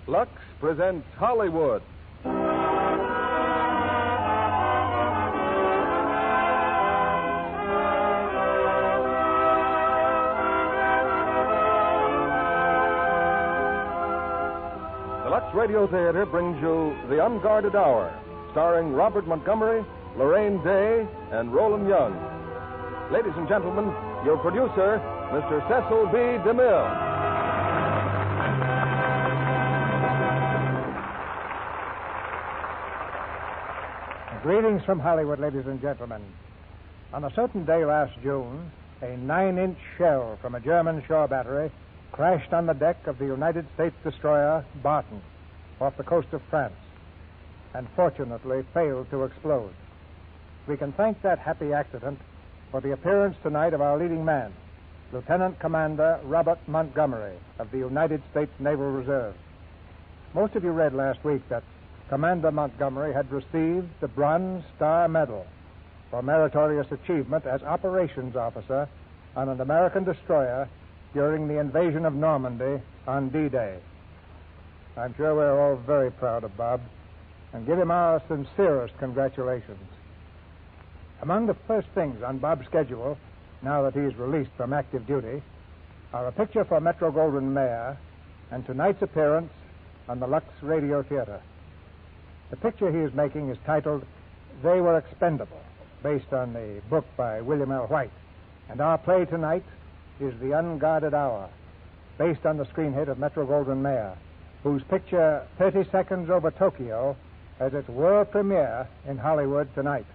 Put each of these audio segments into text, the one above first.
Lux presents Hollywood. The Lux Radio Theater brings you The Unguarded Hour, starring Robert Montgomery, Lorraine Day, and Roland Young. Ladies and gentlemen, your producer, Mr. Cecil B. DeMille. Greetings from Hollywood, ladies and gentlemen. On a certain day last June, a 9-inch shell from a German shore battery crashed on the deck of the United States destroyer Barton off the coast of France and fortunately failed to explode. We can thank that happy accident for the appearance tonight of our leading man, Lieutenant Commander Robert Montgomery of the United States Naval Reserve. Most of you read last week that Commander Montgomery had received the Bronze Star Medal for meritorious achievement as operations officer on an American destroyer during the invasion of Normandy on D-Day. I'm sure we're all very proud of Bob and give him our sincerest congratulations. Among the first things on Bob's schedule, now that he's released from active duty, are a picture for Metro-Goldwyn-Mayer and tonight's appearance on the Lux Radio Theater. The picture he is making is titled They Were Expendable, based on the book by William L. White. And our play tonight is The Unguarded Hour, based on the screen hit of Metro-Goldwyn-Mayer, whose picture 30 Seconds Over Tokyo has its world premiere in Hollywood tonight.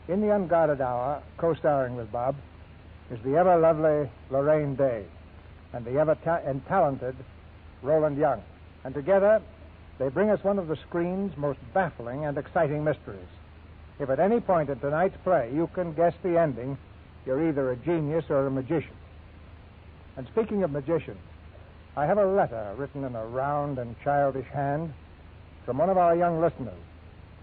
In The Unguarded Hour, co-starring with Bob, is the ever-lovely Lorraine Day and the ever-talented Roland Young. And together, they bring us one of the screen's most baffling and exciting mysteries. If at any point in tonight's play you can guess the ending, you're either a genius or a magician. And speaking of magicians, I have a letter written in a round and childish hand from one of our young listeners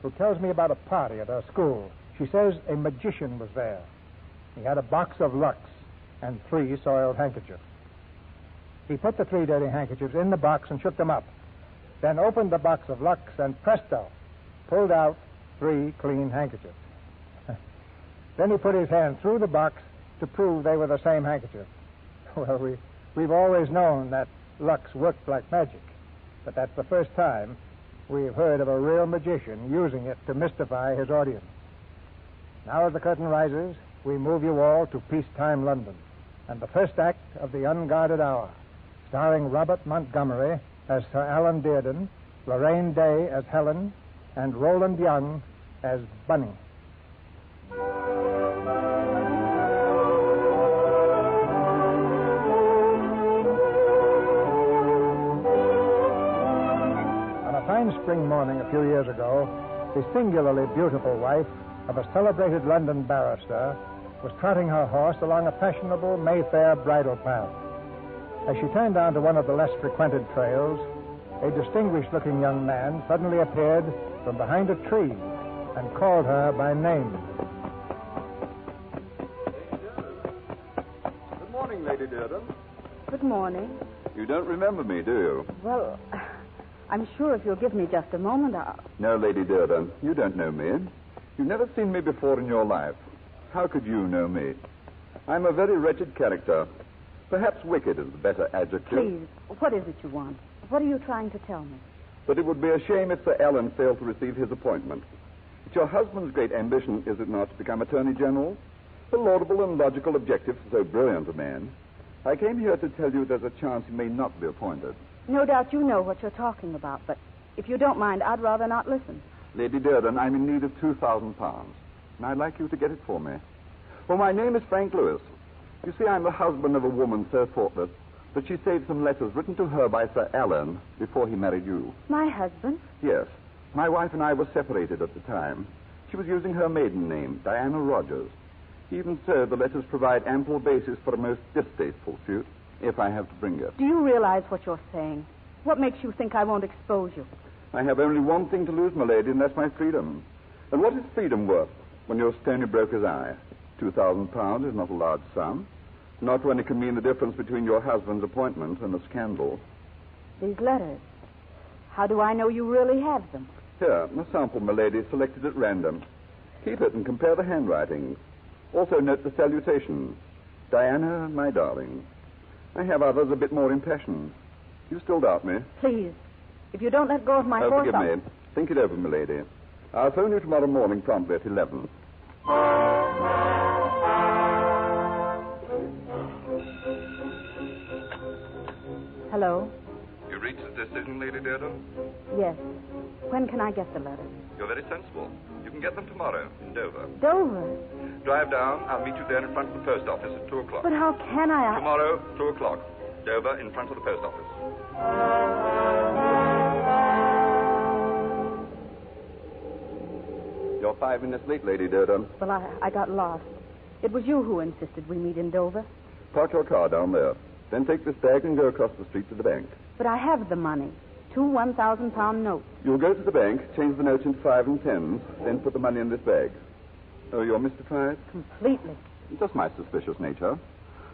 who tells me about a party at her school. She says a magician was there. He had a box of Lux and 3 soiled handkerchiefs. He put the 3 dirty handkerchiefs in the box and shook them up, then opened the box of Lux and presto, pulled out 3 clean handkerchiefs. Then he put his hand through the box to prove they were the same handkerchief. Well, we've always known that Lux worked like magic, but that's the first time we've heard of a real magician using it to mystify his audience. Now as the curtain rises, we move you all to peacetime London and the first act of The Unguarded Hour, starring Robert Montgomery as Sir Alan Dearden, Lorraine Day as Helen, and Roland Young as Bunny. On a fine spring morning a few years ago, the singularly beautiful wife of a celebrated London barrister was trotting her horse along a fashionable Mayfair bridle path. As she turned down to one of the less frequented trails, a distinguished-looking young man suddenly appeared from behind a tree and called her by name. Good morning, Lady Dearden. Good morning. You don't remember me, do you? Well, I'm sure if you'll give me just a moment, I'll... No, Lady Dearden, you don't know me. You've never seen me before in your life. How could you know me? I'm a very wretched character. Perhaps wicked is the better adjective. Please, what is it you want? What are you trying to tell me? But it would be a shame if Sir Alan failed to receive his appointment. It's your husband's great ambition, is it not, to become Attorney General? A laudable and logical objective for so brilliant a man. I came here to tell you there's a chance he may not be appointed. No doubt you know what you're talking about, but if you don't mind, I'd rather not listen. Lady Dearden, I'm in need of £2,000, and I'd like you to get it for me. Well, my name is Frank Lewis. You see, I'm the husband of a woman so thoughtless that she saved some letters written to her by Sir Alan before he married you. My husband? Yes. My wife and I were separated at the time. She was using her maiden name, Diana Rogers. Even so, the letters provide ample basis for a most distasteful suit, if I have to bring it. Do you realize what you're saying? What makes you think I won't expose you? I have only one thing to lose, my lady, and that's my freedom. And what is freedom worth when you're stony broke as I? £2,000 is not a large sum. Not when it can mean the difference between your husband's appointment and a scandal. These letters, How do I know you really have them? Here, a sample, milady, selected at random. Keep it and compare the handwritings. Also note the salutations. Diana, my darling. I have others a bit more impassioned. You still doubt me? Please, if you don't let go of my horse... Forgive me. Think it over, milady. I'll phone you tomorrow morning promptly at 11. Hello? You reached a decision, Lady Durden? Yes. When can I get the letters? You're very sensible. You can get them tomorrow in Dover. Dover? Drive down. I'll meet you there in front of the post office at 2 o'clock. But how can I... Tomorrow, 2 o'clock. Dover, in front of the post office. You're 5 minutes late, Lady Durden. Well, I got lost. It was you who insisted we meet in Dover. Park your car down there. Then take this bag and go across the street to the bank. But I have the money. 2 1,000-pound notes. You'll go to the bank, change the notes into 5 and 10s, then put the money in this bag. Oh, you're mystified? Completely. Just my suspicious nature.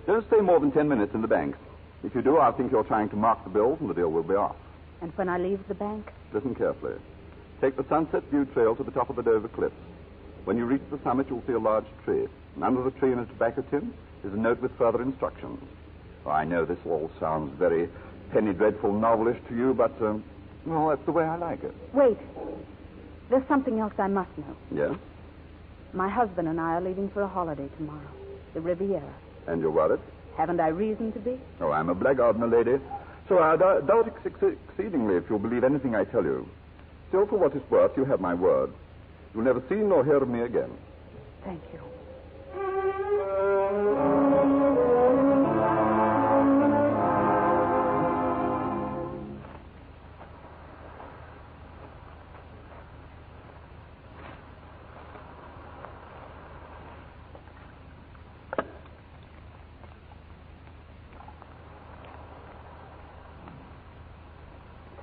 Don't stay more than 10 minutes in the bank. If you do, I'll think you're trying to mark the bills, and the deal will be off. And when I leave the bank? Listen carefully. Take the Sunset View Trail to the top of the Dover Cliffs. When you reach the summit, you'll see a large tree. And under the tree in a tobacco tin is a note with further instructions. Oh, I know this all sounds very penny dreadful novelish to you, but, well, that's the way I like it. Wait. There's something else I must know. Yes? My husband and I are leaving for a holiday tomorrow. The Riviera. And you're worried? Haven't I reason to be? Oh, I'm a blackguard, my lady. So I doubt exceedingly if you'll believe anything I tell you. Still, for what it's worth, you have my word. You'll never see nor hear of me again. Thank you.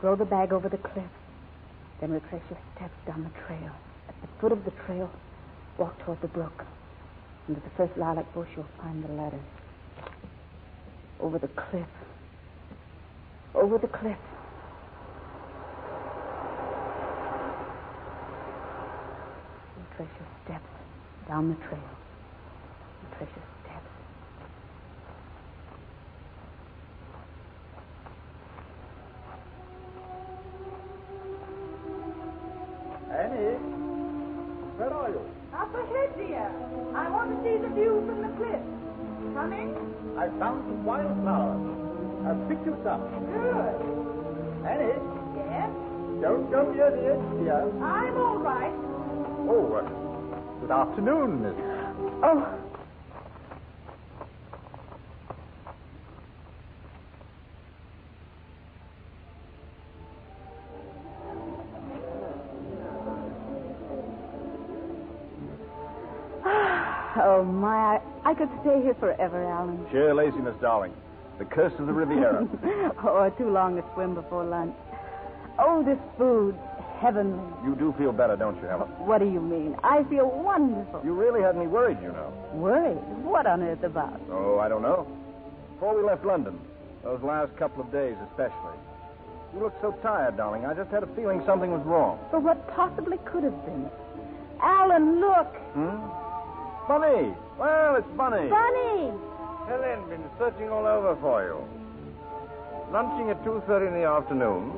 Throw the bag over the cliff. Then retrace your steps down the trail. At the foot of the trail, walk toward the brook. Under the first lilac bush, you'll find the letters. Over the cliff. Over the cliff. Retrace your steps down the trail. Retrace your steps. Annie, where are you? Up ahead, dear. I want to see the view from the cliff. Coming? I found some wildflowers. I'll pick you some. Good. Annie, Yes? don't go near the edge, dear. I'm all right. Oh, good afternoon, Miss. Oh, oh, my. I could stay here forever, Alan. Sheer laziness, darling. The curse of the Riviera. Or too long a swim before lunch. Oh, this food. Heavenly. You do feel better, don't you, Helen? What do you mean? I feel wonderful. You really had me worried, you know. Worried? What on earth about? Oh, I don't know. Before we left London, those last couple of days especially, you looked so tired, darling. I just had a feeling something was wrong. But what possibly could have been? Alan, look. Bunny! Well, it's Bunny. Bunny! Helen, been searching all over for you. Lunching at 2:30 in the afternoon.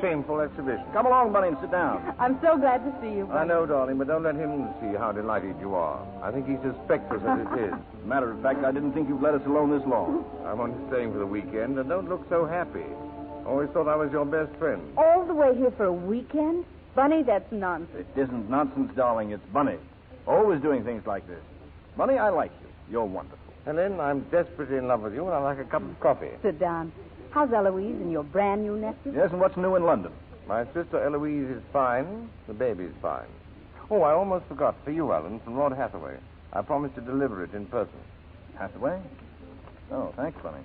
Shameful exhibition. Come along, Bunny, and sit down. I'm so glad to see you, Bunny. I know, darling, but don't let him see how delighted you are. I think he suspects us as it is. As a matter of fact, I didn't think you'd let us alone this long. I'm only staying for the weekend, and don't look so happy. Always thought I was your best friend. All the way here for a weekend? Bunny, that's nonsense. It isn't nonsense, darling. It's Bunny. Always doing things like this. Bunny, I like you. You're wonderful. Helen, I'm desperately in love with you, and I'd like a cup of coffee. Sit down. How's Eloise and your brand new nephew? Yes, and what's new in London? My sister Eloise is fine. The baby's fine. Oh, I almost forgot. For you, Alan, from Lord Hathaway. I promised to deliver it in person. Hathaway? Oh, thanks, Bunny.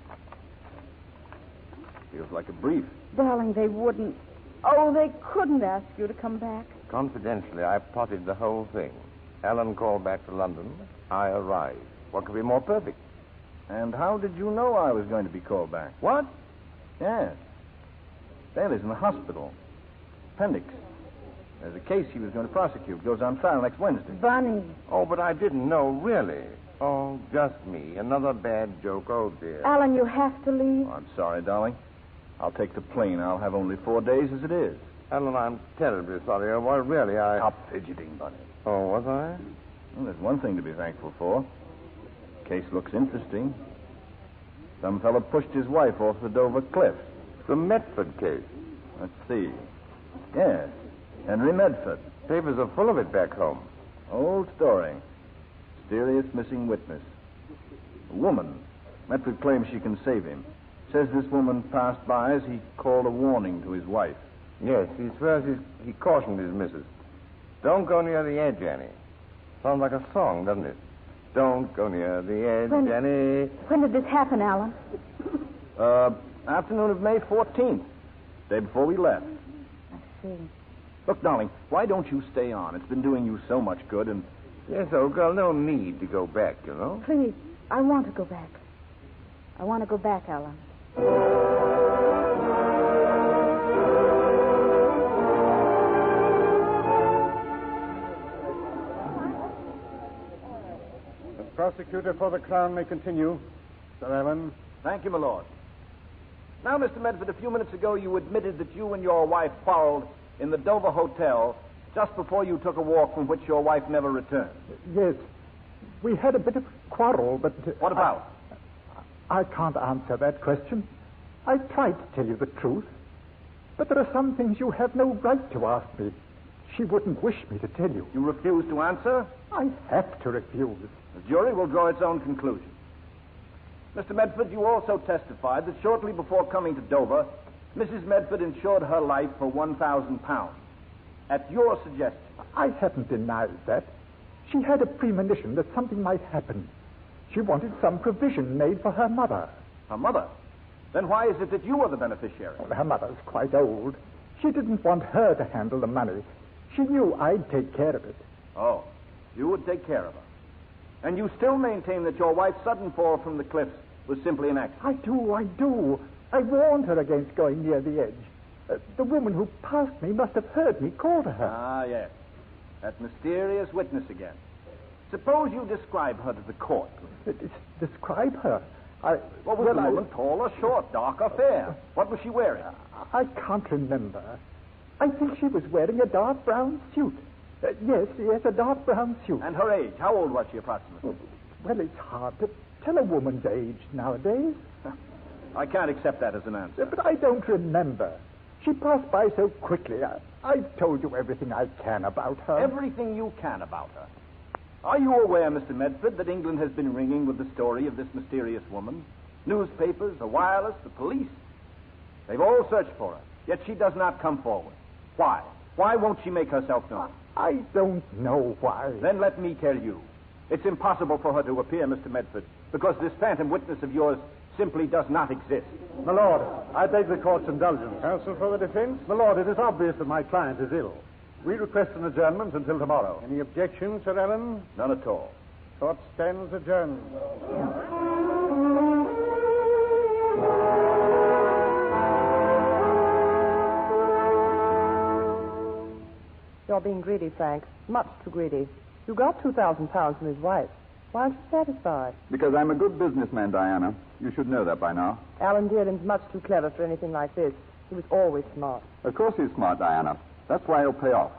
Feels like a brief. Darling, they wouldn't. Oh, they couldn't ask you to come back. Confidentially, I plotted the whole thing. Alan called back to London. I arrived. What could be more perfect? And how did you know I was going to be called back? What? Yes. Bailey's in the hospital. appendix. There's a case he was going to prosecute. Goes on trial next Wednesday. Bunny. Oh, but I didn't know, really. Oh, just me. Another bad joke. Oh, dear. Alan, you have to leave. Oh, I'm sorry, darling. I'll take the plane. I'll have only 4 days as it is. Alan, I'm terribly sorry. Well, really, Stop fidgeting, Bunny. Oh, was I? Well, there's one thing to be thankful for. Case looks interesting. Some fella pushed his wife off the Dover cliff. The Medford case. Let's see. Yes, Henry Medford. Papers are full of it back home. Old story. Mysterious missing witness. A woman. Medford claims she can save him. Says this woman passed by as he called a warning to his wife. Yes, he swears he cautioned his missus. Don't go near the edge, Annie. Sounds like a song, doesn't it? Don't go near the edge, Annie. When did this happen, Alan? Afternoon of May 14th. Day before we left. I see. Look, darling, why don't you stay on? It's been doing you so much good, and... Yes, old girl, no need to go back, you know. Please, I want to go back. I want to go back, Alan. The prosecutor for the Crown may continue. Sir Alan. Thank you, my lord. Now, Mr. Medford, a few minutes ago you admitted that you and your wife quarreled in the Dover Hotel just before you took a walk from which your wife never returned. Yes. We had a bit of a quarrel, but... What about? I can't answer that question. I tried to tell you the truth. But there are some things you have no right to ask me. She wouldn't wish me to tell you. You refuse to answer? I have to refuse. The jury will draw its own conclusion. Mr. Medford, you also testified that shortly before coming to Dover, Mrs. Medford insured her life for £1,000. At your suggestion. I haven't denied that. She had a premonition that something might happen. She wanted some provision made for her mother. Her mother? Then why is it that you are the beneficiary? Well, her mother's quite old. She didn't want her to handle the money. She knew I'd take care of it. Oh, you would take care of her. And you still maintain that your wife's sudden fall from the cliffs was simply an accident? I do. I warned her against going near the edge. The woman who passed me must have heard me call to her. Ah, yes. That mysterious witness again. Suppose you describe her to the court. Describe her? What was the woman, tall or short, dark or fair? What was she wearing? I can't remember. I think she was wearing a dark brown suit. Yes, a dark brown suit. And her age? How old was she approximately? Well, it's hard to tell a woman's age nowadays. I can't accept that as an answer. But I don't remember. She passed by so quickly. I've told you everything I can about her. Everything you can about her? Are you aware, Mr. Medford, that England has been ringing with the story of this mysterious woman? Newspapers, the wireless, the police. They've all searched for her, yet she does not come forward. Why? Why won't she make herself known? I don't know why. Then let me tell you. It's impossible for her to appear, Mr. Medford, because this phantom witness of yours simply does not exist. My lord, I beg the court's indulgence. Counsel for the defense? My lord, it is obvious that my client is ill. We request an adjournment until tomorrow. Any objections, Sir Alan? None at all. Court stands adjourned. You're being greedy, Frank. Much too greedy. You got £2,000 from his wife. Why aren't you satisfied? Because I'm a good businessman, Diana. You should know that by now. Alan Dearden's much too clever for anything like this. He was always smart. Of course he's smart, Diana. That's why he'll pay off.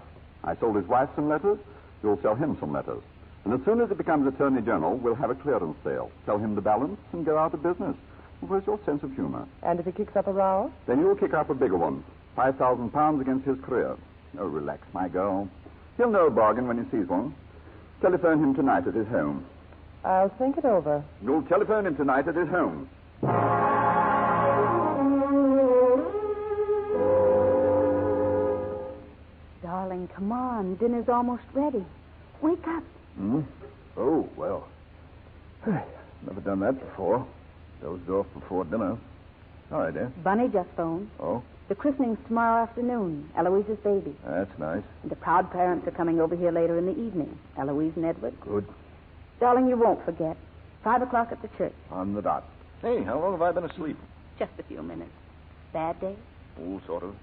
I sold his wife some letters. You'll sell him some letters. And as soon as he becomes Attorney General, we'll have a clearance sale. Sell him the balance and go out of business. Where's your sense of humor? And if he kicks up a row? Then you'll kick up a bigger one. £5,000 against his career. Oh, relax, my girl. He'll know a bargain when he sees one. Telephone him tonight at his home. I'll think it over. You'll telephone him tonight at his home. Darling, come on. Dinner's almost ready. Wake up. Oh, well. Never done that before. Dozed off before dinner. All right, dear. Bunny just phoned. Oh? The christening's tomorrow afternoon. Eloise's baby. That's nice. And the proud parents are coming over here later in the evening. Eloise and Edward. Good. Darling, you won't forget. 5 o'clock at the church. On the dot. Hey, how long have I been asleep? Just a few minutes. Bad day? Oh, sort of.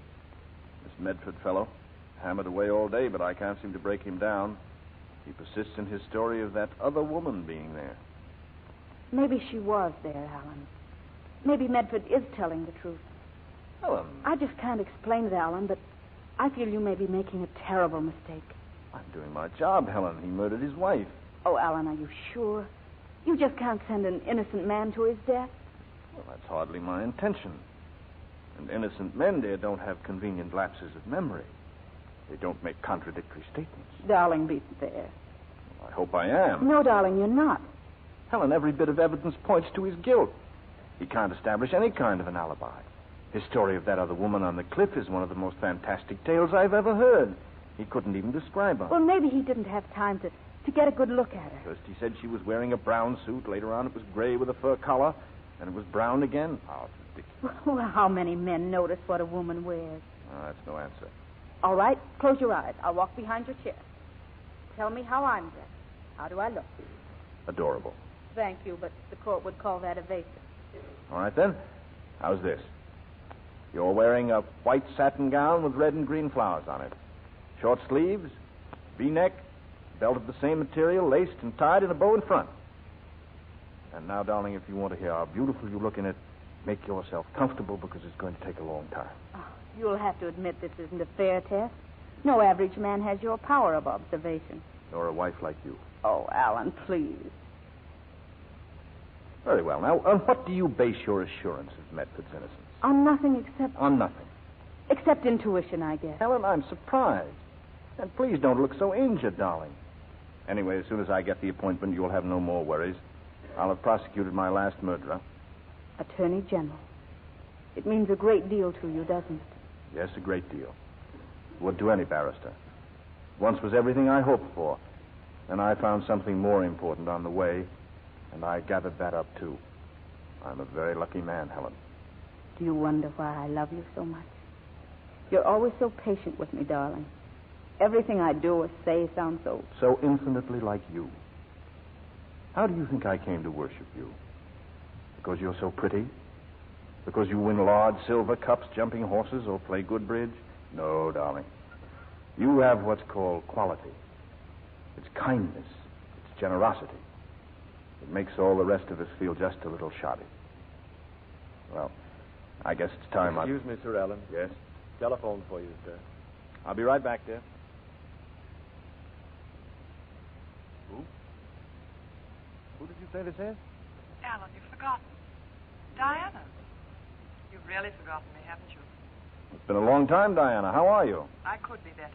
This Medford fellow. Hammered away all day, but I can't seem to break him down. He persists in his story of that other woman being there. Maybe she was there, Alan. Maybe Medford is telling the truth. Helen. I just can't explain it, Alan, but I feel you may be making a terrible mistake. I'm doing my job, Helen. He murdered his wife. Oh, Alan, are you sure? You just can't send an innocent man to his death? Well, that's hardly my intention. And innocent men, dear, don't have convenient lapses of memory. They don't make contradictory statements. Darling, be fair. Well, I hope I am. No, darling, you're not. Helen, every bit of evidence points to his guilt. He can't establish any kind of an alibi. His story of that other woman on the cliff is one of the most fantastic tales I've ever heard. He couldn't even describe her. Well, maybe he didn't have time to get a good look at her. First he said she was wearing a brown suit. Later on it was gray with a fur collar. And it was brown again. Oh, it's ridiculous. Well, how many men notice what a woman wears? Oh, that's no answer. All right, close your eyes. I'll walk behind your chair. Tell me how I'm dressed. How do I look? Adorable. Thank you, but the court would call that evasive. All right, then. How's this? You're wearing a white satin gown with red and green flowers on it. Short sleeves, V-neck, belt of the same material, laced and tied in a bow in front. And now, darling, if you want to hear how beautiful you look in it, make yourself comfortable because it's going to take a long time. Oh, you'll have to admit this isn't a fair test. No average man has your power of observation. Nor a wife like you. Oh, Alan, please. Very well. Now, on what do you base your assurance of Medford's innocence? On nothing except... On nothing. Except intuition, I guess. Helen, I'm surprised. And please don't look so injured, darling. Anyway, as soon as I get the appointment, you'll have no more worries. I'll have prosecuted my last murderer. Attorney General. It means a great deal to you, doesn't it? Yes, a great deal. It would to any barrister. Once was everything I hoped for. Then I found something more important on the way, and I gathered that up, too. I'm a very lucky man, Helen. Do you wonder why I love you so much? You're always so patient with me, darling. Everything I do or say sounds so... So infinitely like you. How do you think I came to worship you? Because you're so pretty? Because you win large silver cups, jumping horses, or play good bridge? No, darling. You have what's called quality. It's kindness. It's generosity. It makes all the rest of us feel just a little shoddy. Well, I guess it's time Excuse me, Sir Alan. Yes? Telephone for you, sir. I'll be right back, dear. Who did you say this is? Alan, you've forgotten. Diana. You've really forgotten me, haven't you? It's been a long time, Diana. How are you? I could be better.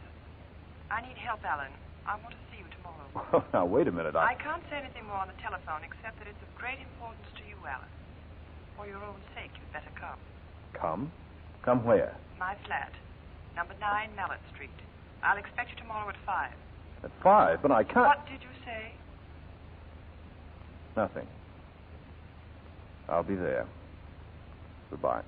I need help, Alan. I want to see you tomorrow. Now, wait a minute. I can't say anything more on the telephone except that it's of great importance to you, Alan. For your own sake, you'd better come. Come? Come where? My flat. Number 9 Mallet Street. I'll expect you tomorrow at 5. At 5? But I can't... What did you say? Nothing. I'll be there. Goodbye.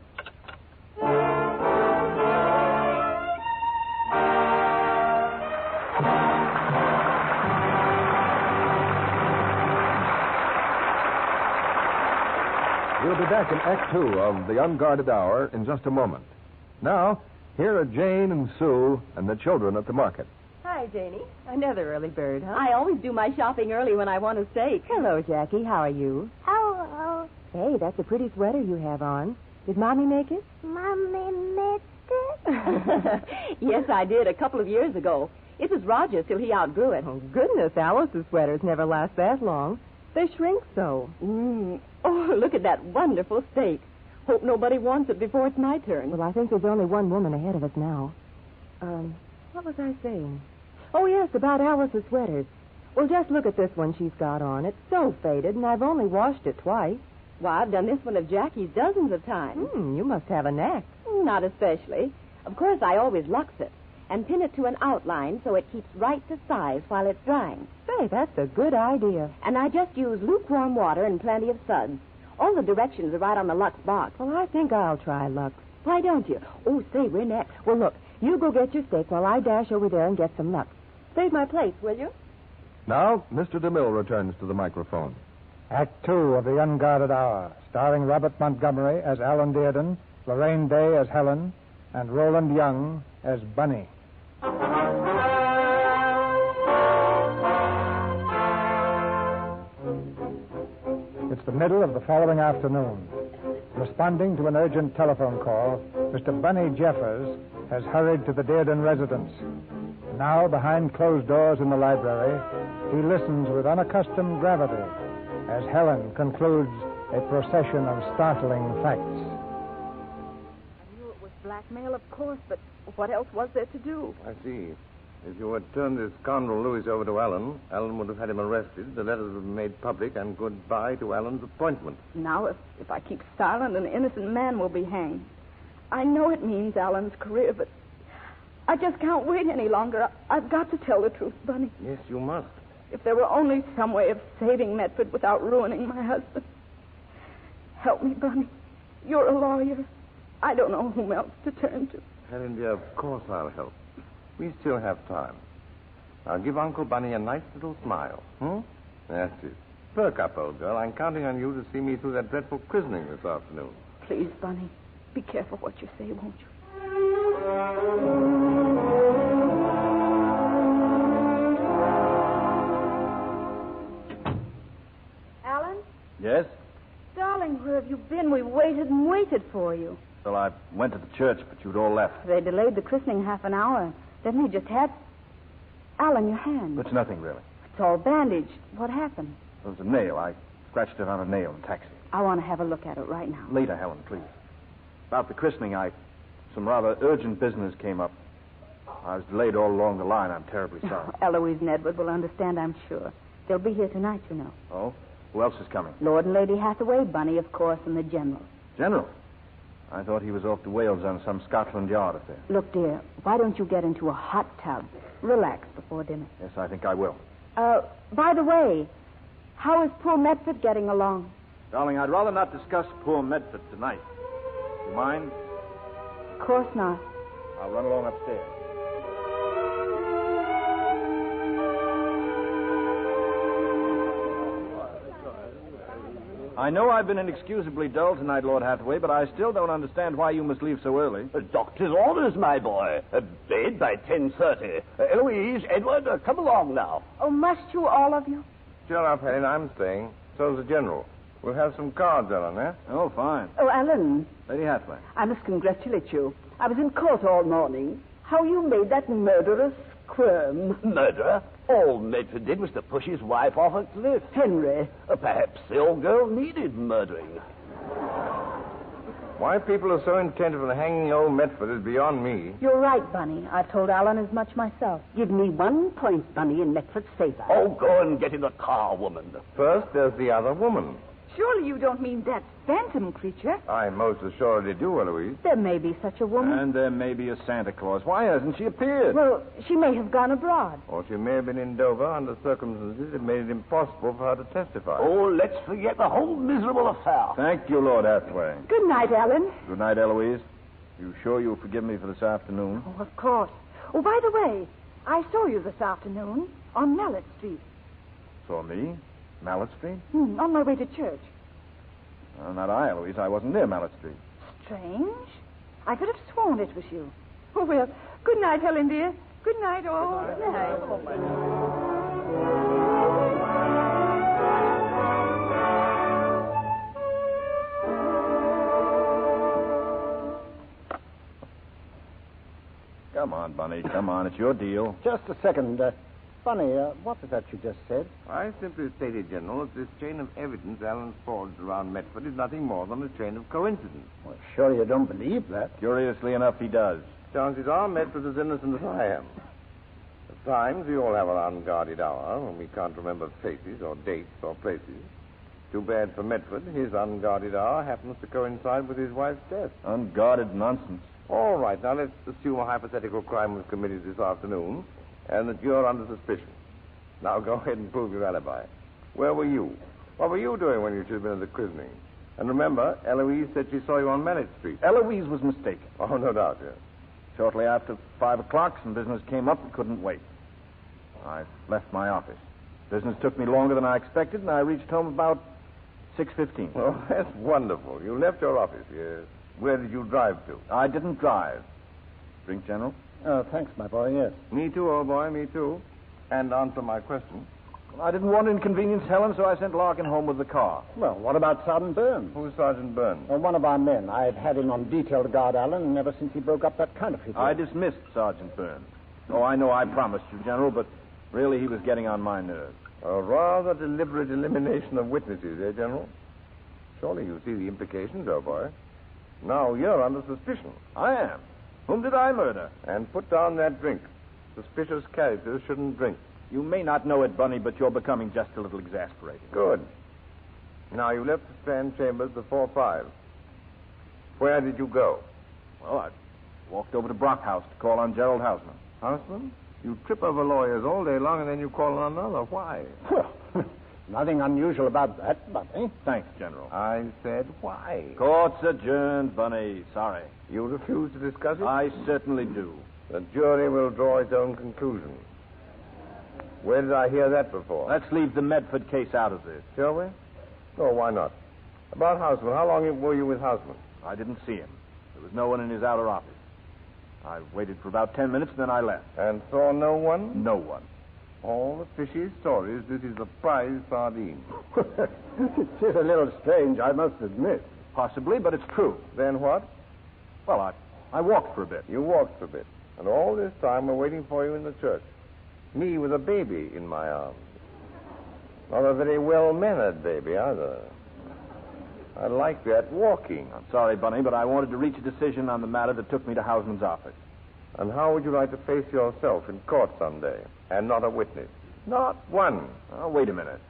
We'll be back in Act 2 of The Unguarded Hour in just a moment. Now, here are Jane and Sue and the children at the market. Hi, Janie. Another early bird, huh? I always do my shopping early when I want a steak. Hello, Jackie. How are you? Hello. Hey, that's a pretty sweater you have on. Did Mommy make it? Mommy made it? Yes, I did a couple of years ago. It was Roger's till he outgrew it. Oh, goodness. Alice's sweaters never last that long. They shrink so. Oh, look at that wonderful steak. Hope nobody wants it before it's my turn. Well, I think there's only one woman ahead of us now. What was I saying? Oh, yes, about Alice's sweaters. Well, just look at this one she's got on. It's so faded, and I've only washed it twice. Why, I've done this one of Jackie's dozens of times. You must have a knack. Not especially. Of course, I always lux it and pin it to an outline so it keeps right to size while it's drying. Say, that's a good idea. And I just use lukewarm water and plenty of suds. All the directions are right on the Lux box. Well, I think I'll try Lux. Why don't you? Oh, say, we're next. Well, look, you go get your steak while I dash over there and get some Lux. Save my place, will you? Now, Mr. DeMille returns to the microphone. Act 2 of The Unguarded Hour, starring Robert Montgomery as Alan Dearden, Lorraine Day as Helen, and Roland Young as Bunny. It's the middle of the following afternoon. Responding to an urgent telephone call, Mr. Bunny Jeffers has hurried to the Dearden residence. Now, behind closed doors in the library, he listens with unaccustomed gravity as Helen concludes a procession of startling facts. I knew it was blackmail, of course, but what else was there to do? I see. If you had turned this scoundrel Louis over to Alan, Alan would have had him arrested, the letters would have been made public, and goodbye to Alan's appointment. Now, if I keep silent, an innocent man will be hanged. I know it means Alan's career, but I just can't wait any longer. I've got to tell the truth, Bunny. Yes, you must. If there were only some way of saving Medford without ruining my husband. Help me, Bunny. You're a lawyer. I don't know whom else to turn to. Helen, dear, of course I'll help. We still have time. Now, give Uncle Bunny a nice little smile. That's it. Perk up, old girl. I'm counting on you to see me through that dreadful christening this afternoon. Please, Bunny, be careful what you say, won't you? Alan? Yes? Darling, where have you been? We waited and waited for you. Well, I went to the church, but you'd all left. They delayed the christening half an hour. Then they just had... Alan, your hand. It's nothing, really. It's all bandaged. What happened? It was a nail. I scratched it on a nail in a taxi. I want to have a look at it right now. Later, Helen, please. About the christening, some rather urgent business came up. I was delayed all along the line. I'm terribly sorry. Eloise and Edward will understand, I'm sure. They'll be here tonight, you know. Oh? Who else is coming? Lord and Lady Hathaway, Bunny, of course, and the General. General? I thought he was off to Wales on some Scotland Yard affair. Look, dear, why don't you get into a hot tub? Relax before dinner. Yes, I think I will. By the way, how is poor Medford getting along? Darling, I'd rather not discuss poor Medford tonight. You mind? Of course not. I'll run along upstairs. I know I've been inexcusably dull tonight, Lord Hathaway, but I still don't understand why you must leave so early. Doctor's orders, my boy. Bed by 10:30. Eloise, Edward, come along now. Oh, must you, all of you? Cheer up, Helen. I'm staying. So's the General. We'll have some cards, Ellen, eh? Oh, fine. Oh, Alan. Lady Hathaway. I must congratulate you. I was in court all morning. How you made that murderer squirm. Murderer? All Medford did was to push his wife off a cliff. Henry. Perhaps the old girl needed murdering. Why people are so intent on hanging old Medford is beyond me. You're right, Bunny. I've told Alan as much myself. Give me 1 point, Bunny, in Medford's favor. Oh, go and get in the car, woman. First, there's the other woman. Surely you don't mean that phantom creature. I most assuredly do, Eloise. There may be such a woman. And there may be a Santa Claus. Why hasn't she appeared? Well, she may have gone abroad. Or she may have been in Dover under circumstances that made it impossible for her to testify. Oh, let's forget the whole miserable affair. Thank you, Lord Hathaway. Good night, Alan. Good night, Eloise. You sure you'll forgive me for this afternoon? Oh, of course. Oh, by the way, I saw you this afternoon on Mallet Street. Saw me? Mallet Street? On my way to church. Not I, Eloise. I wasn't near Mallet Street. Strange. I could have sworn it was you. Oh, well, good night, Helen, dear. Good night, all. Good night. Come on, Bunny. Come on. It's your deal. Just a second. Bunny, what was that you just said? I simply stated, General, that this chain of evidence Alan forged around Medford is nothing more than a chain of coincidence. Well, sure you don't believe that. Curiously enough, he does. Chances are Medford is as innocent as I am. At times, we all have an unguarded hour when we can't remember faces or dates or places. Too bad for Medford, his unguarded hour happens to coincide with his wife's death. Unguarded nonsense. All right, now let's assume a hypothetical crime was committed this afternoon and that you're under suspicion. Now go ahead and prove your alibi. Where were you? What were you doing when you should have been at the christening? And remember, Eloise said she saw you on Mallet Street. Eloise was mistaken. Oh, no doubt, yes. Shortly after 5 o'clock, some business came up and couldn't wait. I left my office. Business took me longer than I expected, and I reached home about 6:15. Oh, that's wonderful. You left your office, yes. Where did you drive to? I didn't drive. Drink, General? Thanks, my boy, yes. Me too, old boy, me too. And answer my question. Well, I didn't want to inconvenience Helen, so I sent Larkin home with the car. Well, what about Sergeant Burns? Who's Sergeant Burns? One of our men. I've had him on detail to guard Allen ever since he broke up that counterfeit. I dismissed Sergeant Burns. Oh, I know I promised you, General, but really he was getting on my nerves. A rather deliberate elimination of witnesses, eh, General? Surely you see the implications, old boy. Now you're under suspicion. I am. Whom did I murder? And put down that drink. Suspicious characters shouldn't drink. You may not know it, Bunny, but you're becoming just a little exasperated. Good. Now, you left the Strand Chambers before 5. Where did you go? Well, I walked over to Brock House to call on Gerald Houseman. Houseman? You trip over lawyers all day long and then you call on another. Why? Well, nothing unusual about that, Bunny. Thanks, General. I said why? Court's adjourned, Bunny. Sorry. You refuse to discuss it? I certainly do. The jury will draw its own conclusion. Where did I hear that before? Let's leave the Medford case out of this. Shall we? Oh, why not? About Houseman, how long were you with Houseman? I didn't see him. There was no one in his outer office. I waited for about 10 minutes, then I left. And saw no one? No one. All the fishy stories, this is a prize sardine. It is a little strange, I must admit. Possibly, but it's true. Then what? Well, I walked for a bit. You walked for a bit. And all this time we're waiting for you in the church. Me with a baby in my arms. Not a very well-mannered baby, either. I like that walking. I'm sorry, Bunny, but I wanted to reach a decision on the matter that took me to Houseman's office. And how would you like to face yourself in court someday and not a witness? Not one. Oh, wait a minute.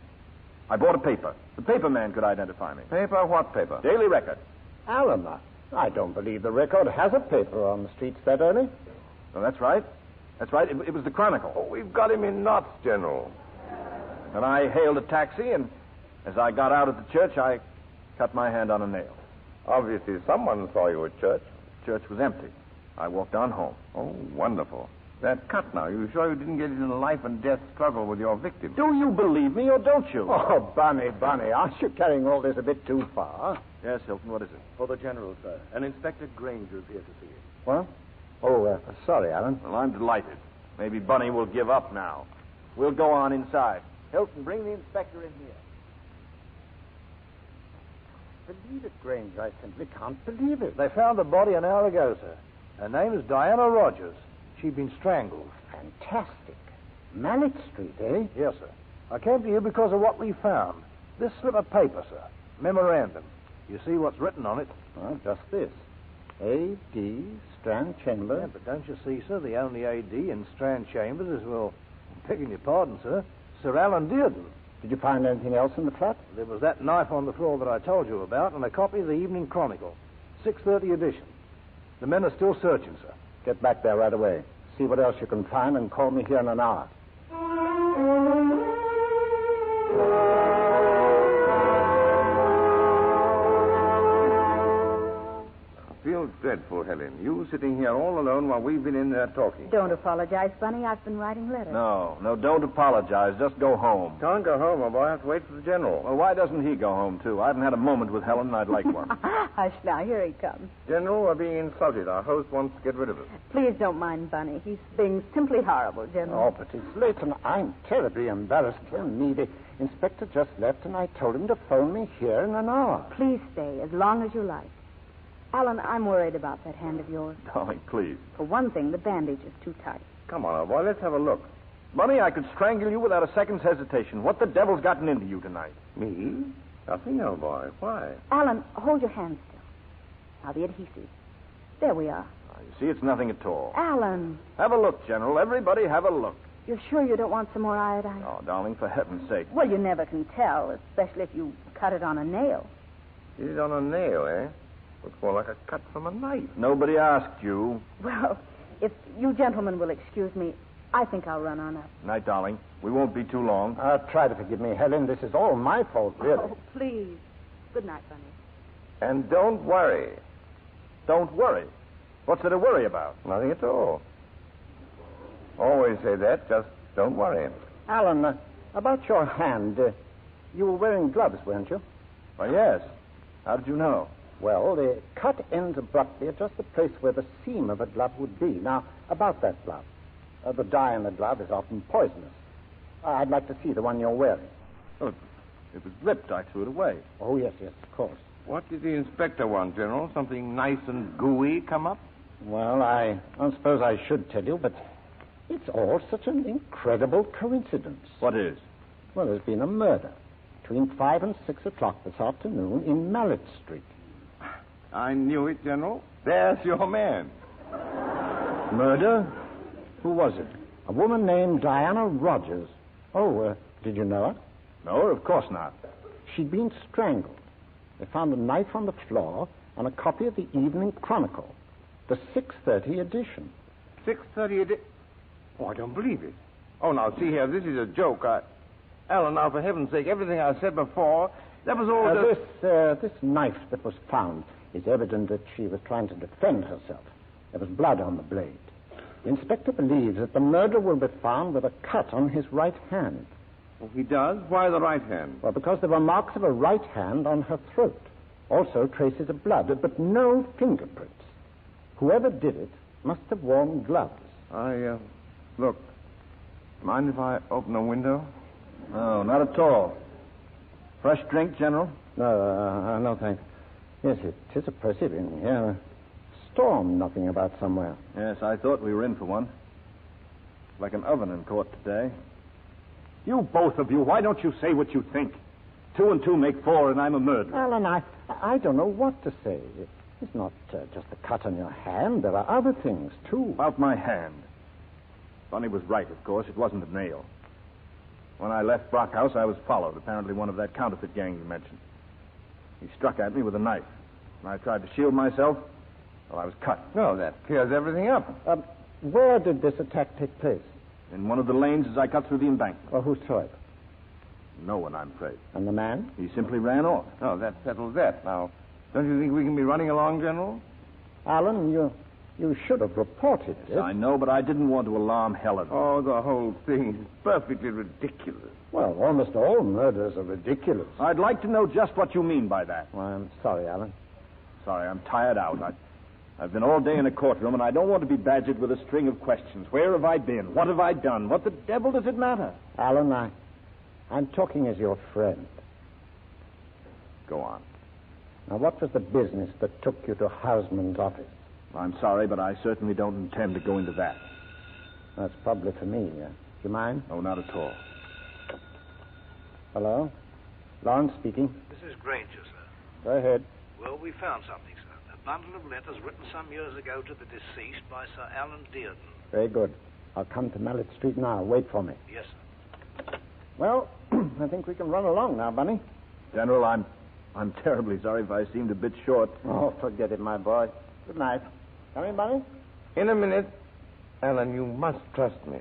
I bought a paper. The paper man could identify me. Paper? What paper? Daily Record. Allen, I don't believe the Record has a paper on the streets that early. Oh, that's right. That's right. It was the Chronicle. Oh, we've got him in knots, General. And I hailed a taxi, and as I got out of the church, I cut my hand on a nail. Obviously, someone saw you at church. The church was empty. I walked on home. Oh, wonderful. That cut now, you sure you didn't get in a life and death struggle with your victim? Do you believe me or don't you? Oh, Bunny, aren't you carrying all this a bit too far? Yes, Hilton, what is it? For the General, sir. And Inspector Granger's here to see you. What? Oh, sorry, Allen. Well, I'm delighted. Maybe Bunny will give up now. We'll go on inside. Hilton, bring the inspector in here. Believe it, Granger. I simply can't believe it. They found the body an hour ago, sir. Her name is Diana Rogers. She'd been strangled. Fantastic. Mallet Street, eh? Yes, sir. I came to you because of what we found. This slip of paper, sir. Memorandum. You see what's written on it? Well, just this. A.D. Strand Chambers. Yeah, but don't you see, sir, the only A.D. in Strand Chambers is, well, begging your pardon, sir, Sir Alan Dearden. Did you find anything else in the flat? There was that knife on the floor that I told you about and a copy of the Evening Chronicle, 6:30 edition. The men are still searching, sir. Get back there right away. See what else you can find and call me here in an hour. I feel dreadful, Helen. You sitting here all alone while we've been in there talking. Don't apologize, Bunny. I've been writing letters. No, don't apologize. Just go home. Can't go home, my boy. I have to wait for the General. Well, why doesn't he go home, too? I haven't had a moment with Helen, and I'd like one. Hush now, here he comes. General, we're being insulted. Our host wants to get rid of us. Please don't mind Bunny. He's being simply horrible, General. Oh, but it's late, and I'm terribly embarrassed. Dear me, the inspector just left, and I told him to phone me here in an hour. Please stay as long as you like. Alan, I'm worried about that hand of yours. Darling, please. For one thing, the bandage is too tight. Come on, old boy. Let's have a look. Bunny, I could strangle you without a second's hesitation. What the devil's gotten into you tonight? Me? Nothing, old boy. Why? Alan, hold your hand still. Now, the adhesive. There we are. You see, it's nothing at all. Alan. Have a look, General. Everybody have a look. You're sure you don't want some more iodine? Oh, darling, for heaven's sake. Well, you never can tell, especially if you cut it on a nail. Is it on a nail, eh? Looks more like a cut from a knife. Nobody asked you. Well, if you gentlemen will excuse me, I think I'll run on up. Night, darling. We won't be too long. Try to forgive me, Helen. This is all my fault, really. Oh, please. Good night, Bunny. And don't worry. Don't worry? What's there to worry about? Nothing at all. Always say that. Just don't worry. Alan, about your hand, you were wearing gloves, weren't you? Well, yes. How did you know? Well, the cut ends abruptly at just the place where the seam of a glove would be. Now, about that glove. The dye in the glove is often poisonous. I'd like to see the one you're wearing. Oh, it was ripped. I threw it away. Oh, yes, of course. What did the inspector want, General? Something nice and gooey come up? Well, I suppose I should tell you, but it's all such an incredible coincidence. What is? Well, there's been a murder between 5 and 6 o'clock this afternoon in Mallet Street. I knew it, General. There's your man. Murder? Who was it? A woman named Diana Rogers. Oh, did you know her? No, of course not. She'd been strangled. They found a knife on the floor and a copy of the Evening Chronicle, the 6:30 edition. 6:30 edition? Oh, I don't believe it. Oh, now, see here, this is a joke. Alan, now, for heaven's sake, everything I said before, that was all This knife that was found is evident that she was trying to defend herself. There was blood on the blade. The inspector believes that the murderer will be found with a cut on his right hand. Oh, he does? Why the right hand? Well, because there were marks of a right hand on her throat. Also traces of blood, but no fingerprints. Whoever did it must have worn gloves. Look, mind if I open a window? No, not at all. Fresh drink, General? No, thanks. Yes, it is oppressive in here. Storm knocking about somewhere. Yes, I thought we were in for one. Like an oven in court today. You both of you, why don't you say what you think? 2 and 2 make 4, and I'm a murderer. Alan, I don't know what to say. It's not just a cut on your hand. There are other things, too. About my hand. Bunny was right, of course. It wasn't a nail. When I left Brockhouse, I was followed. Apparently one of that counterfeit gang you mentioned. He struck at me with a knife. When I tried to shield myself, well, I was cut. No, that clears everything up. Where did this attack take place? In one of the lanes as I cut through the embankment. Well, who saw it? No one, I'm afraid. And the man? He simply ran off. Oh, that settles that. Now, don't you think we can be running along, General? Alan, you should have reported it. Yes, I know, but I didn't want to alarm Helen. Oh, the whole thing is perfectly ridiculous. Well, almost all murders are ridiculous. I'd like to know just what you mean by that. Well, I'm sorry, Alan. Sorry, I'm tired out. I've been all day in a courtroom, and I don't want to be badgered with a string of questions. Where have I been? What have I done? What the devil does it matter? Alan, I'm talking as your friend. Go on. Now, what was the business that took you to Hausman's office? I'm sorry, but I certainly don't intend to go into that. That's probably for me. Do you mind? No, not at all. Hello? Lawrence speaking. This is Granger, sir. Go ahead. Well, we found something, sir. A bundle of letters written some years ago to the deceased by Sir Alan Dearden. Very good. I'll come to Mallet Street now. Wait for me. Yes, sir. Well, I think we can run along now, Bunny. General, I'm terribly sorry if I seemed a bit short. Oh, forget it, my boy. Good night. Come in, Bunny? In a minute. Alan, you must trust me.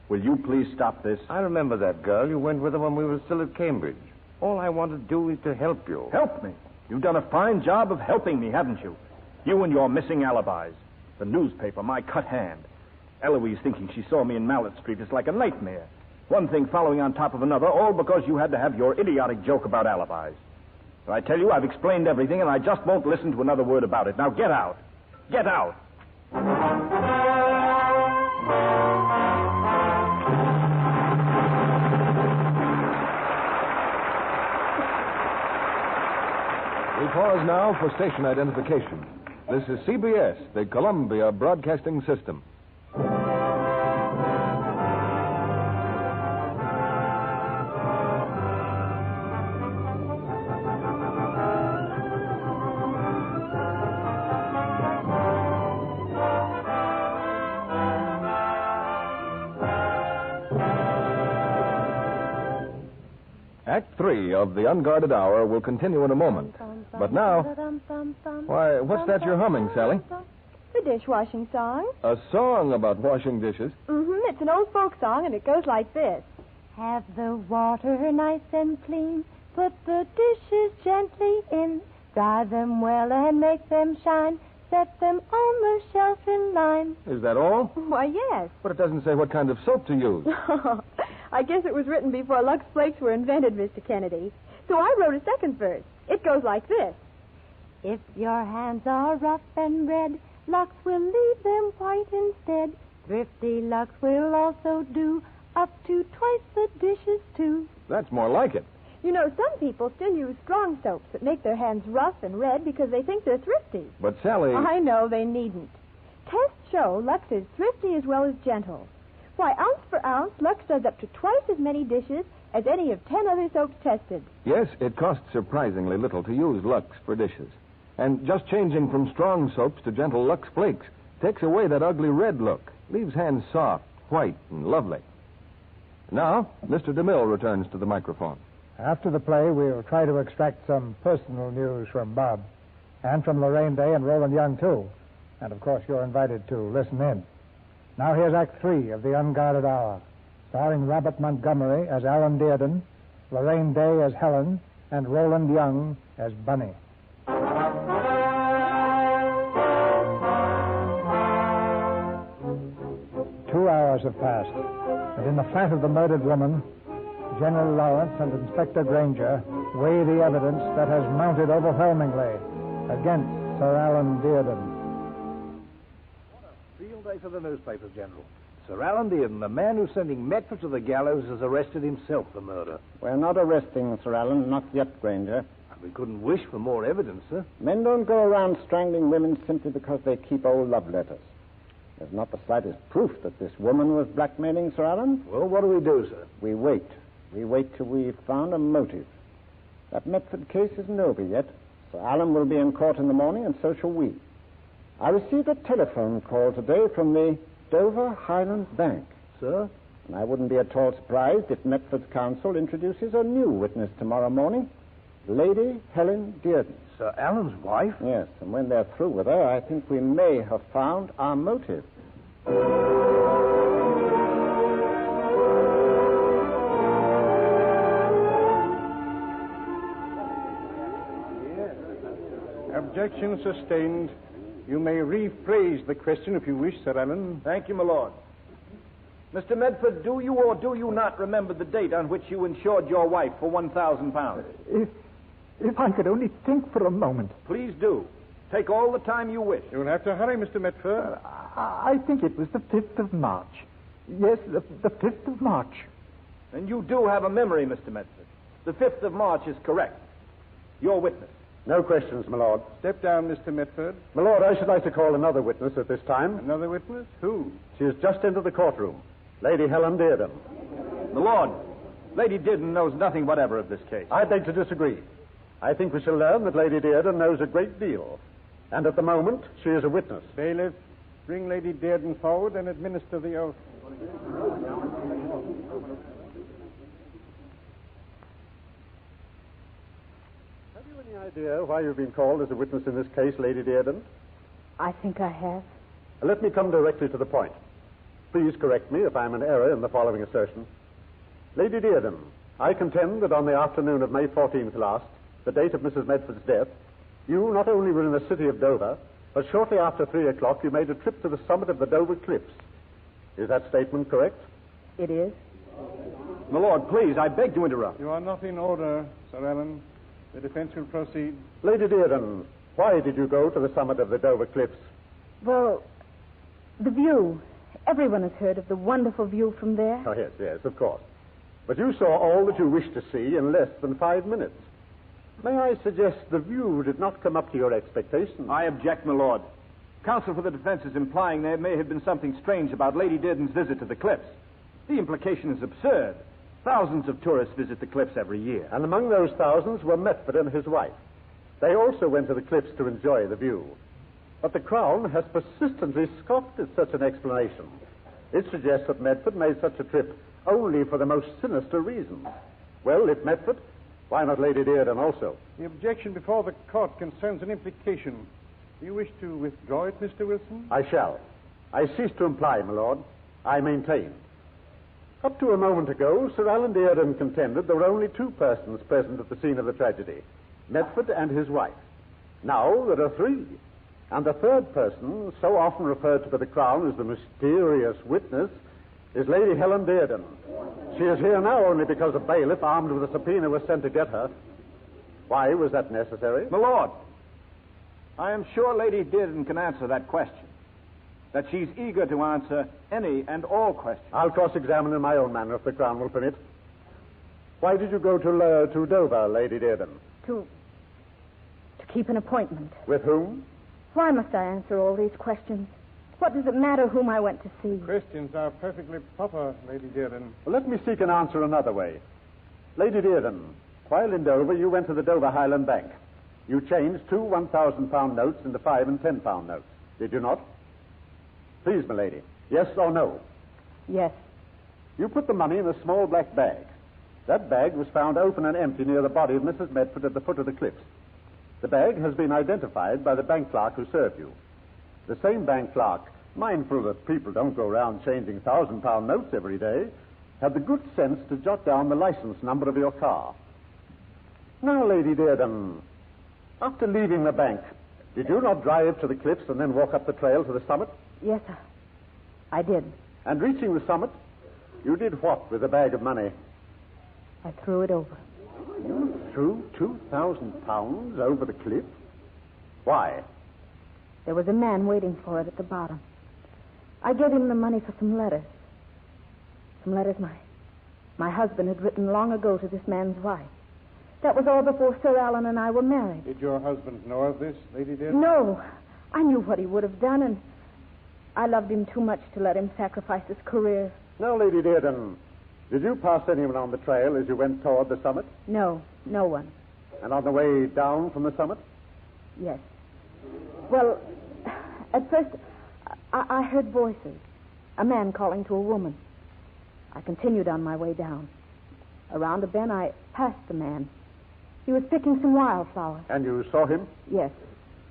Will you please stop this? I remember that girl. You went with her when we were still at Cambridge. All I want to do is to help you. Help me? You've done a fine job of helping me, haven't you? You and your missing alibis. The newspaper, my cut hand. Eloise thinking she saw me in Mallet Street is like a nightmare. One thing following on top of another, all because you had to have your idiotic joke about alibis. But I tell you, I've explained everything, and I just won't listen to another word about it. Now get out. Get out. We pause now for station identification. This is CBS, the Columbia Broadcasting System. Act 3 of The Unguarded Hour will continue in a moment. But now... Why, what's that you're humming, Sally? The dishwashing song. A song about washing dishes. Mm-hmm. It's an old folk song, and it goes like this. Have the water nice and clean. Put the dishes gently in. Dry them well and make them shine. Set them on the shelf in line. Is that all? Why, yes. But it doesn't say what kind of soap to use. I guess it was written before Lux Flakes were invented, Mr. Kennedy. So I wrote a second verse. It goes like this. If your hands are rough and red, Lux will leave them white instead. Thrifty Lux will also do up to twice the dishes, too. That's more like it. You know, some people still use strong soaps that make their hands rough and red because they think they're thrifty. But, Sally... I know, they needn't. Tests show Lux is thrifty as well as gentle. Why, ounce for ounce, Lux does up to twice as many dishes as any of 10 other soaps tested. Yes, it costs surprisingly little to use Lux for dishes. And just changing from strong soaps to gentle Lux Flakes takes away that ugly red look, leaves hands soft, white, and lovely. Now, Mr. DeMille returns to the microphone. After the play, we'll try to extract some personal news from Bob, and from Lorraine Day and Roland Young, too. And, of course, you're invited to listen in. Now here's Act 3 of The Unguarded Hour, starring Robert Montgomery as Alan Dearden, Lorraine Day as Helen, and Roland Young as Bunny. 2 hours have passed, and in the flat of the murdered woman, General Lawrence and Inspector Granger weigh the evidence that has mounted overwhelmingly against Sir Alan Dearden. Field day for the newspapers, General. Sir Alan Dearden, the man who's sending Medford to the gallows, has arrested himself for murder. We're not arresting Sir Alan, not yet, Granger. We couldn't wish for more evidence, sir. Men don't go around strangling women simply because they keep old love letters. There's not the slightest proof that this woman was blackmailing Sir Alan. Well, what do we do, sir? We wait. We wait till we've found a motive. That Medford case isn't over yet. Sir Alan will be in court in the morning, and so shall we. I received a telephone call today from the Dover Highland Bank. Sir? And I wouldn't be at all surprised if Medford's counsel introduces a new witness tomorrow morning, Lady Helen Dearden. Sir Alan's wife? Yes, and when they're through with her, I think we may have found our motive. Objection sustained. You may rephrase the question if you wish, Sir Alan. Thank you, my lord. Mr. Medford, do you or do you not remember the date on which you insured your wife for £1,000? If I could only think for a moment. Please do. Take all the time you wish. You'll have to hurry, Mr. Medford. I think it was the 5th of March. Yes, the 5th of March. And you do have a memory, Mr. Medford. The 5th of March is correct. Your witness. No questions, my lord. Step down, Mr. Medford. My lord, I should like to call another witness at this time. Another witness? Who? She has just entered the courtroom. Lady Helen Dearden. My lord, Lady Dearden knows nothing whatever of this case. I beg to disagree. I think we shall learn that Lady Dearden knows a great deal. And at the moment, she is a witness. Bailiff, bring Lady Dearden forward and administer the oath. Have you any idea why you've been called as a witness in this case, Lady Dearden? I think I have. Let me come directly to the point. Please correct me if I'm in error in the following assertion. Lady Dearden, I contend that on the afternoon of May 14th last, the date of Mrs. Medford's death, you not only were in the city of Dover, but shortly after 3 o'clock you made a trip to the summit of the Dover Cliffs. Is that statement correct? It is. My lord, please, I beg to interrupt. You are not in order, Sir Alan. The defense will proceed. Lady Dearden, why did you go to the summit of the Dover Cliffs? Well, the view. Everyone has heard of the wonderful view from there. Oh, yes, of course. But you saw all that you wished to see in less than 5 minutes. May I suggest the view did not come up to your expectations? I object, my lord. Counsel for the defense is implying there may have been something strange about Lady Dearden's visit to the cliffs. The implication is absurd. Thousands of tourists visit the cliffs every year. And among those thousands were Medford and his wife. They also went to the cliffs to enjoy the view. But the Crown has persistently scoffed at such an explanation. It suggests that Medford made such a trip only for the most sinister reasons. Well, if Medford, why not Lady Dearden also? The objection before the court concerns an implication. Do you wish to withdraw it, Mr. Wilson? I shall. I cease to imply, my lord. I maintain. Up to a moment ago, Sir Alan Dearden contended there were only 2 persons present at the scene of the tragedy, Medford and his wife. Now there are 3. And the 3rd person, so often referred to by the Crown as the mysterious witness, is Lady Helen Dearden. She is here now only because a bailiff armed with a subpoena was sent to get her. Why was that necessary? My lord, I am sure Lady Dearden can answer that question. That she's eager to answer any and all questions. I'll cross-examine in my own manner if the Crown will permit. Why did you go to Dover, Lady Dearden? To keep an appointment. With whom? Why must I answer all these questions? What does it matter whom I went to see? Questions are perfectly proper, Lady Dearden. Well, let me seek an answer another way. Lady Dearden, while in Dover, you went to the Dover Highland Bank. You changed 2 £1,000 notes into 5 and £10 notes. Did you not? Please, my lady. Yes or no? Yes. You put the money in a small black bag. That bag was found open and empty near the body of Mrs. Medford at the foot of the cliffs. The bag has been identified by the bank clerk who served you. The same bank clerk, mindful that people don't go around changing £1,000 notes every day, had the good sense to jot down the license number of your car. Now, Lady Dearden, after leaving the bank, did you not drive to the cliffs and then walk up the trail to the summit? Yes, sir. I did. And reaching the summit, you did what with the bag of money? I threw it over. You threw £2,000 over the cliff? Why? There was a man waiting for it at the bottom. I gave him the money for some letters. Some letters my husband had written long ago to this man's wife. That was all before Sir Alan and I were married. Did your husband know of this, Lady Dearden? No. I knew what he would have done, and I loved him too much to let him sacrifice his career. Now, Lady Dearden, did you pass anyone on the trail as you went toward the summit? No one. And on the way down from the summit? Yes. Well, at first, I heard voices. A man calling to a woman. I continued on my way down. Around a bend, I passed the man. He was picking some wildflowers. And you saw him? Yes.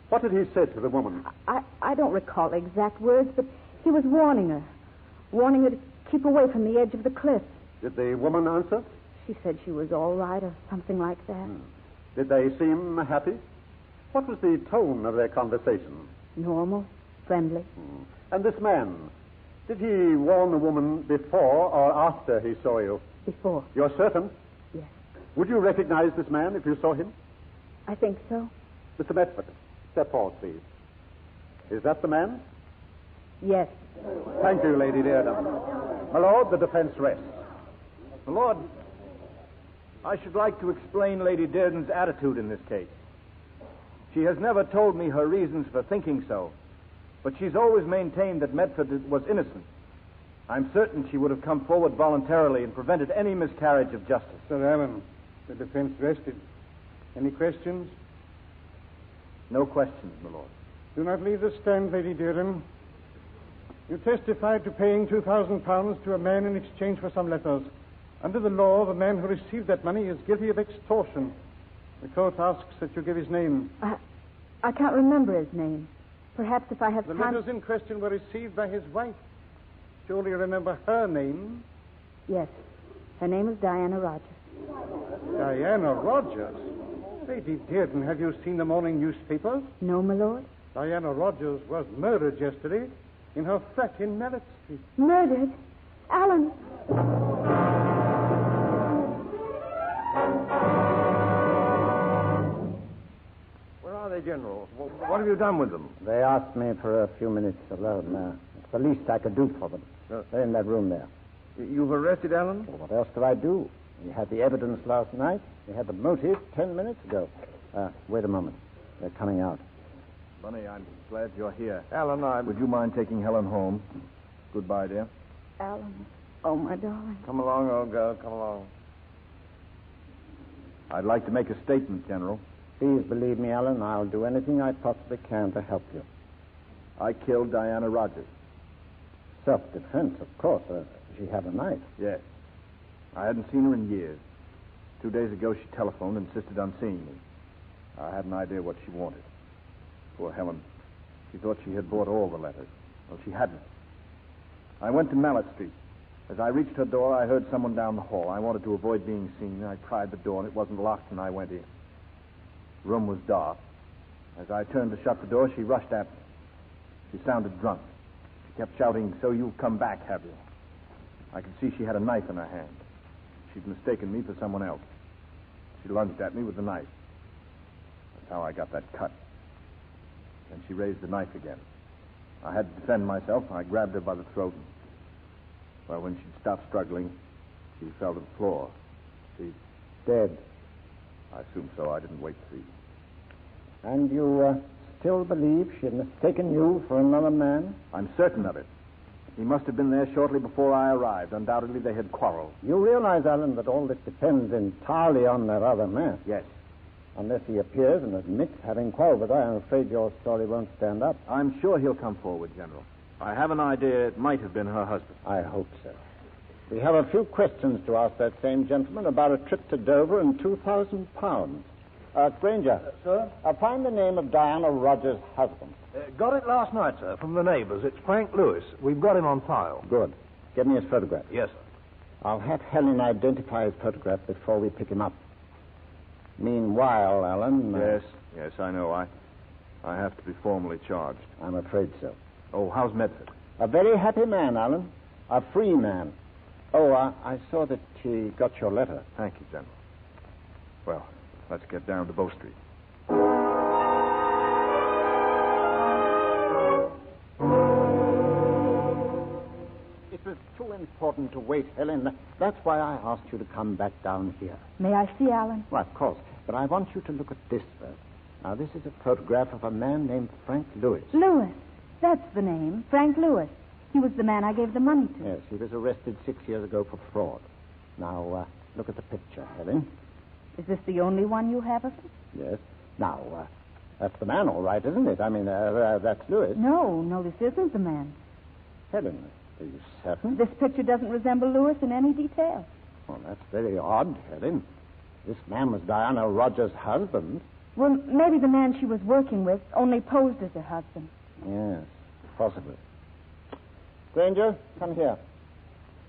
What did he say to the woman? I don't recall exact words, but he was warning her to keep away from the edge of the cliff. Did the woman answer? She said she was all right or something like that. Did they seem happy? What was the tone of their conversation? Normal, friendly. And this man, did he warn the woman before or after he saw you? Before. You're certain? Yes. Would you recognize this man if you saw him? I think so. Mr. Medford, step forward, please. Is that the man? Yes. Thank you, Lady Dearden. My lord, the defense rests. My lord, I should like to explain Lady Dearden's attitude in this case. She has never told me her reasons for thinking so, but she's always maintained that Medford was innocent. I'm certain she would have come forward voluntarily and prevented any miscarriage of justice. Sir Alan, the defense rested. Any questions? No questions, my lord. Do not leave the stand, Lady Dearden. You testified to paying £2,000 to a man in exchange for some letters. Under the law, the man who received that money is guilty of extortion. The court asks that you give his name. I can't remember his name. Perhaps if I have the time... letters in question were received by his wife. Surely you remember her name? Yes. Her name is Diana Rogers. Diana Rogers? Lady Dearden, have you seen the morning newspapers? No, my lord. Diana Rogers was murdered yesterday in her flat in Mallet Street. Murdered? Alan... General. What have you done with them? They asked me for a few minutes alone. It's the least I could do for them. They're in that room there. You've arrested Alan? Well, what else could I do? We had the evidence last night. We had the motive 10 minutes ago. Wait a moment. They're coming out. Bunny, I'm glad you're here. Alan, Would you mind taking Helen home? Goodbye, dear. Alan. Oh, my darling. Come along, old girl. Come along. I'd like to make a statement, General. Please believe me, Alan. I'll do anything I possibly can to help you. I killed Diana Rogers. Self-defense, of course. She had a knife. Yes. I hadn't seen her in years. 2 days ago, she telephoned and insisted on seeing me. I had an idea what she wanted. Poor Helen. She thought she had bought all the letters. Well, she hadn't. I went to Mallet Street. As I reached her door, I heard someone down the hall. I wanted to avoid being seen. I tried the door, and it wasn't locked, and I went in. The room was dark. As I turned to shut the door, she rushed at me. She sounded drunk. She kept shouting, "So you've come back, have you?" I could see she had a knife in her hand. She'd mistaken me for someone else. She lunged at me with the knife. That's how I got that cut. Then she raised the knife again. I had to defend myself. I grabbed her by the throat. Well, when she'd stopped struggling, she fell to the floor. She's Dead. I assume so. I didn't wait to see. And you still believe she had mistaken you for another man? I'm certain of it. He must have been there shortly before I arrived. Undoubtedly, they had quarreled. You realize, Alan, that all this depends entirely on that other man. Yes. Unless he appears and admits having quarreled with her, I'm afraid your story won't stand up. I'm sure he'll come forward, General. I have an idea it might have been her husband. I hope so. We have a few questions to ask that same gentleman about a trip to Dover and £2,000. Granger. Sir? Find the name of Diana Rogers' husband. Got it last night, sir, from the neighbors. It's Frank Lewis. We've got him on file. Good. Give me his photograph. Yes, sir. I'll have Helen identify his photograph before we pick him up. Meanwhile, Alan... Yes, I know. I have to be formally charged. I'm afraid so. Oh, how's Medford? A very happy man, Alan. A free man. Oh, I saw that he got your letter. Thank you, General. Well, let's get down to Bow Street. It was too important to wait, Helen. That's why I asked you to come back down here. May I see Alan? Well, of course. But I want you to look at this first. Now, this is a photograph of a man named Frank Lewis. Lewis. That's the name. Frank Lewis. He was the man I gave the money to. Yes, he was arrested 6 years ago for fraud. Now, look at the picture, Helen. Is this the only one you have of him? Yes. Now, that's the man, all right, isn't it? I mean, that's Lewis. No, this isn't the man. Helen, are you certain? This picture doesn't resemble Lewis in any detail. Well, that's very odd, Helen. This man was Diana Rogers' husband. Well, maybe the man she was working with only posed as her husband. Yes, possibly. Granger, come here.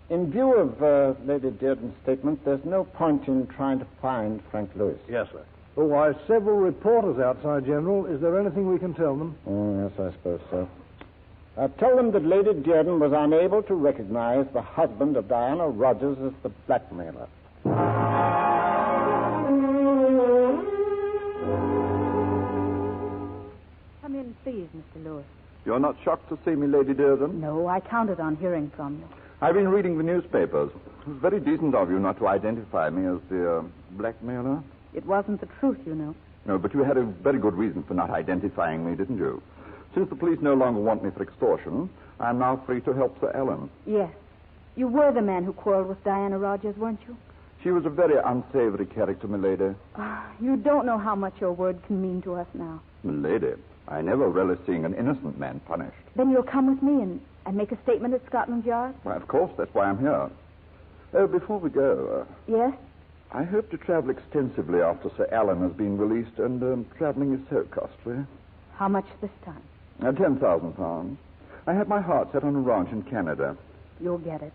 In view of Lady Dearden's statement, there's no point in trying to find Frank Lewis. Yes, sir. Oh, why, several reporters outside, General. Is there anything we can tell them? Oh, yes, I suppose so. Tell them that Lady Dearden was unable to recognize the husband of Diana Rogers as the blackmailer. Come in, please, Mr. Lewis. You're not shocked to see me, Lady Dearden? No, I counted on hearing from you. I've been reading the newspapers. It was very decent of you not to identify me as the blackmailer. It wasn't the truth, you know. No, but you had a very good reason for not identifying me, didn't you? Since the police no longer want me for extortion, I'm now free to help Sir Ellen. Yes. You were the man who quarreled with Diana Rogers, weren't you? She was a very unsavory character, milady. You don't know how much your word can mean to us now. Milady, I never relish seeing an innocent man punished. Then you'll come with me and make a statement at Scotland Yard? Why, of course, that's why I'm here. Oh, before we go... Yes? I hope to travel extensively after Sir Alan has been released, and traveling is so costly. How much this time? £10,000. I have my heart set on a ranch in Canada. You'll get it.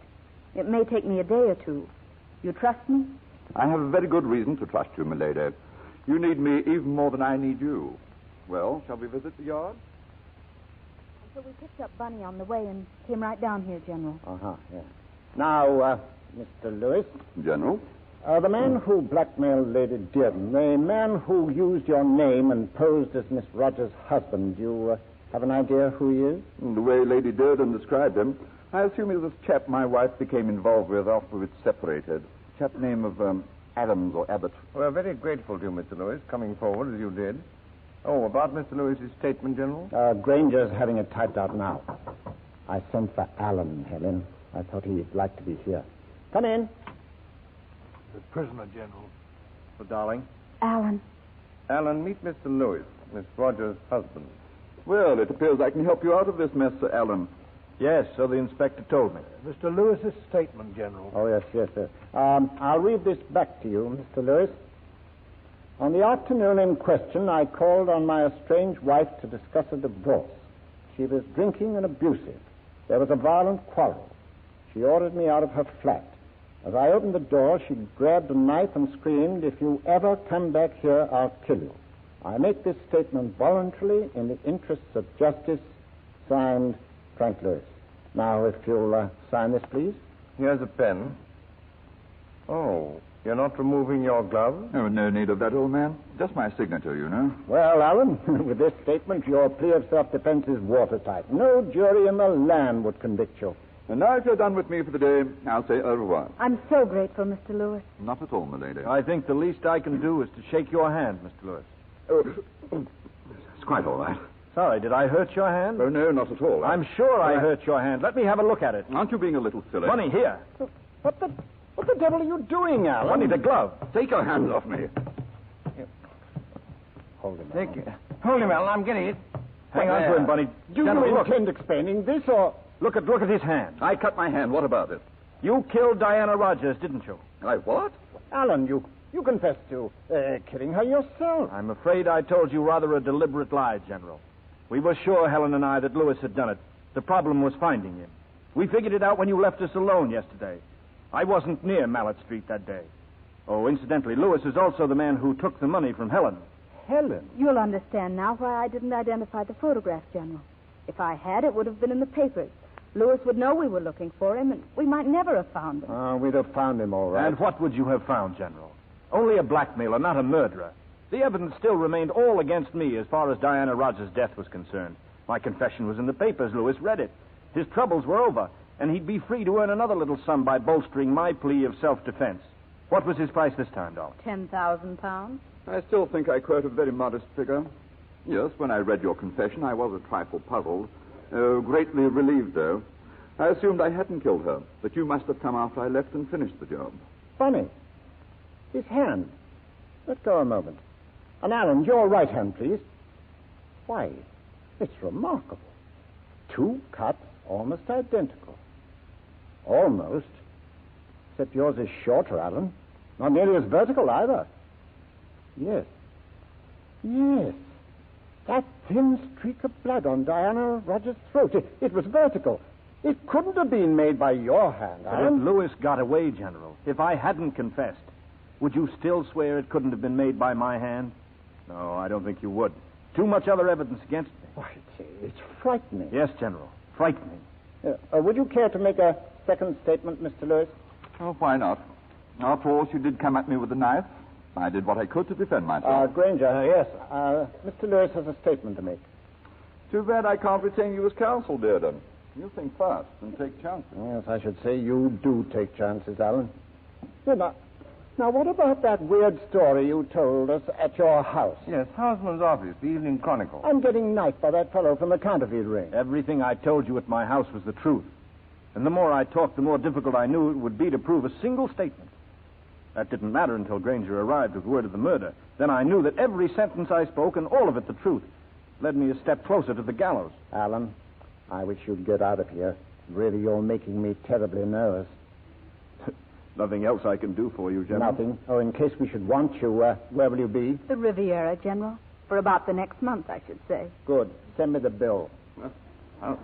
It may take me a day or two. You trust me? I have a very good reason to trust you, milady. You need me even more than I need you. Well, shall we visit the yard? So we picked up Bunny on the way and came right down here, General. Yeah. Now, Mr. Lewis. General? The man who blackmailed Lady Dearden, the man who used your name and posed as Miss Rogers' husband, you have an idea who he is? The way Lady Dearden described him, I assume he was this chap my wife became involved with after we'd separated. A chap name of Adams or Abbott. We're very grateful to you, Mr. Lewis, coming forward as you did. Oh, about Mr. Lewis's statement, General? Granger's having it typed out now. I sent for Alan, Helen. I thought he'd like to be here. Come in. The prisoner, General. Oh, darling. Alan. Alan, meet Mr. Lewis, Miss Rogers' husband. Well, it appears I can help you out of this mess, Sir Alan. Yes, so the inspector told me. Mr. Lewis's statement, General. Oh, yes, sir. I'll read this back to you, Mr. Lewis. On the afternoon in question, I called on my estranged wife to discuss a divorce. She was drinking and abusive. There was a violent quarrel. She ordered me out of her flat. As I opened the door, she grabbed a knife and screamed, "If you ever come back here, I'll kill you." I make this statement voluntarily in the interests of justice. Signed, Frank Lewis. Now, if you'll sign this, please. Here's a pen. Oh, You're not removing your glove? Oh, no need of that, old man. Just my signature, you know. Well, Alan, with this statement, your plea of self-defense is watertight. No jury in the land would convict you. And now, if you're done with me for the day, I'll say au revoir. I'm so grateful, Mr. Lewis. Not at all, my lady. I think the least I can do is to shake your hand, Mr. Lewis. It's quite all right. Sorry, did I hurt your hand? Oh, no, not at all. I'm sure I hurt your hand. Let me have a look at it. Aren't you being a little silly? Bunny, here. What the devil are you doing, Alan? Bunny, the glove. Take your hands off me. Hold him. Hold him, Alan. I'm getting it. Hang on to him, Bunny. Do you intend explaining this, or... Look at his hand. I cut my hand. What about it? You killed Diana Rogers, didn't you? I what? Alan, you confessed to killing her yourself. I'm afraid I told you rather a deliberate lie, General. We were sure, Helen and I, that Lewis had done it. The problem was finding him. We figured it out when you left us alone yesterday. I wasn't near Mallet Street that day. Oh, incidentally, Lewis is also the man who took the money from Helen. Helen? You'll understand now why I didn't identify the photograph, General. If I had, it would have been in the papers. Lewis would know we were looking for him, and we might never have found him. We'd have found him, all right. And what would you have found, General? Only a blackmailer, not a murderer. The evidence still remained all against me as far as Diana Rogers' death was concerned. My confession was in the papers. Lewis read it. His troubles were over, and he'd be free to earn another little sum by bolstering my plea of self-defense. What was his price this time, Dolly? £10,000. I still think I quote a very modest figure. Yes, when I read your confession, I was a trifle puzzled. Greatly relieved, though. I assumed I hadn't killed her, but you must have come after I left and finished the job. Funny. His hand. Let go a moment. And Alan, your right hand, please. Why, it's remarkable. 2 cuts almost identical. Almost. Except yours is shorter, Alan. Not nearly as vertical either. Yes. That thin streak of blood on Diana Rogers' throat. It was vertical. It couldn't have been made by your hand, Alan. But if Lewis got away, General, if I hadn't confessed, would you still swear it couldn't have been made by my hand? No, I don't think you would. Too much other evidence against me. Why, it's frightening. Yes, General. Frightening. Would you care to make a second statement, Mr. Lewis? Oh, why not? After all, she did come at me with a knife. I did what I could to defend myself. Granger, yes. Mr. Lewis has a statement to make. Too bad I can't retain you as counsel, Dearden. You think fast and take chances. Yes, I should say you do take chances, Alan. Now, what about that weird story you told us at your house? Yes, Houseman's office, the Evening Chronicle. I'm getting knifed by that fellow from the counterfeit ring. Everything I told you at my house was the truth. And the more I talked, the more difficult I knew it would be to prove a single statement. That didn't matter until Granger arrived with word of the murder. Then I knew that every sentence I spoke, and all of it the truth, led me a step closer to the gallows. Alan, I wish you'd get out of here. Really, you're making me terribly nervous. Nothing else I can do for you, General? Nothing. Oh, in case we should want you, where will you be? The Riviera, General. For about the next month, I should say. Good. Send me the bill. I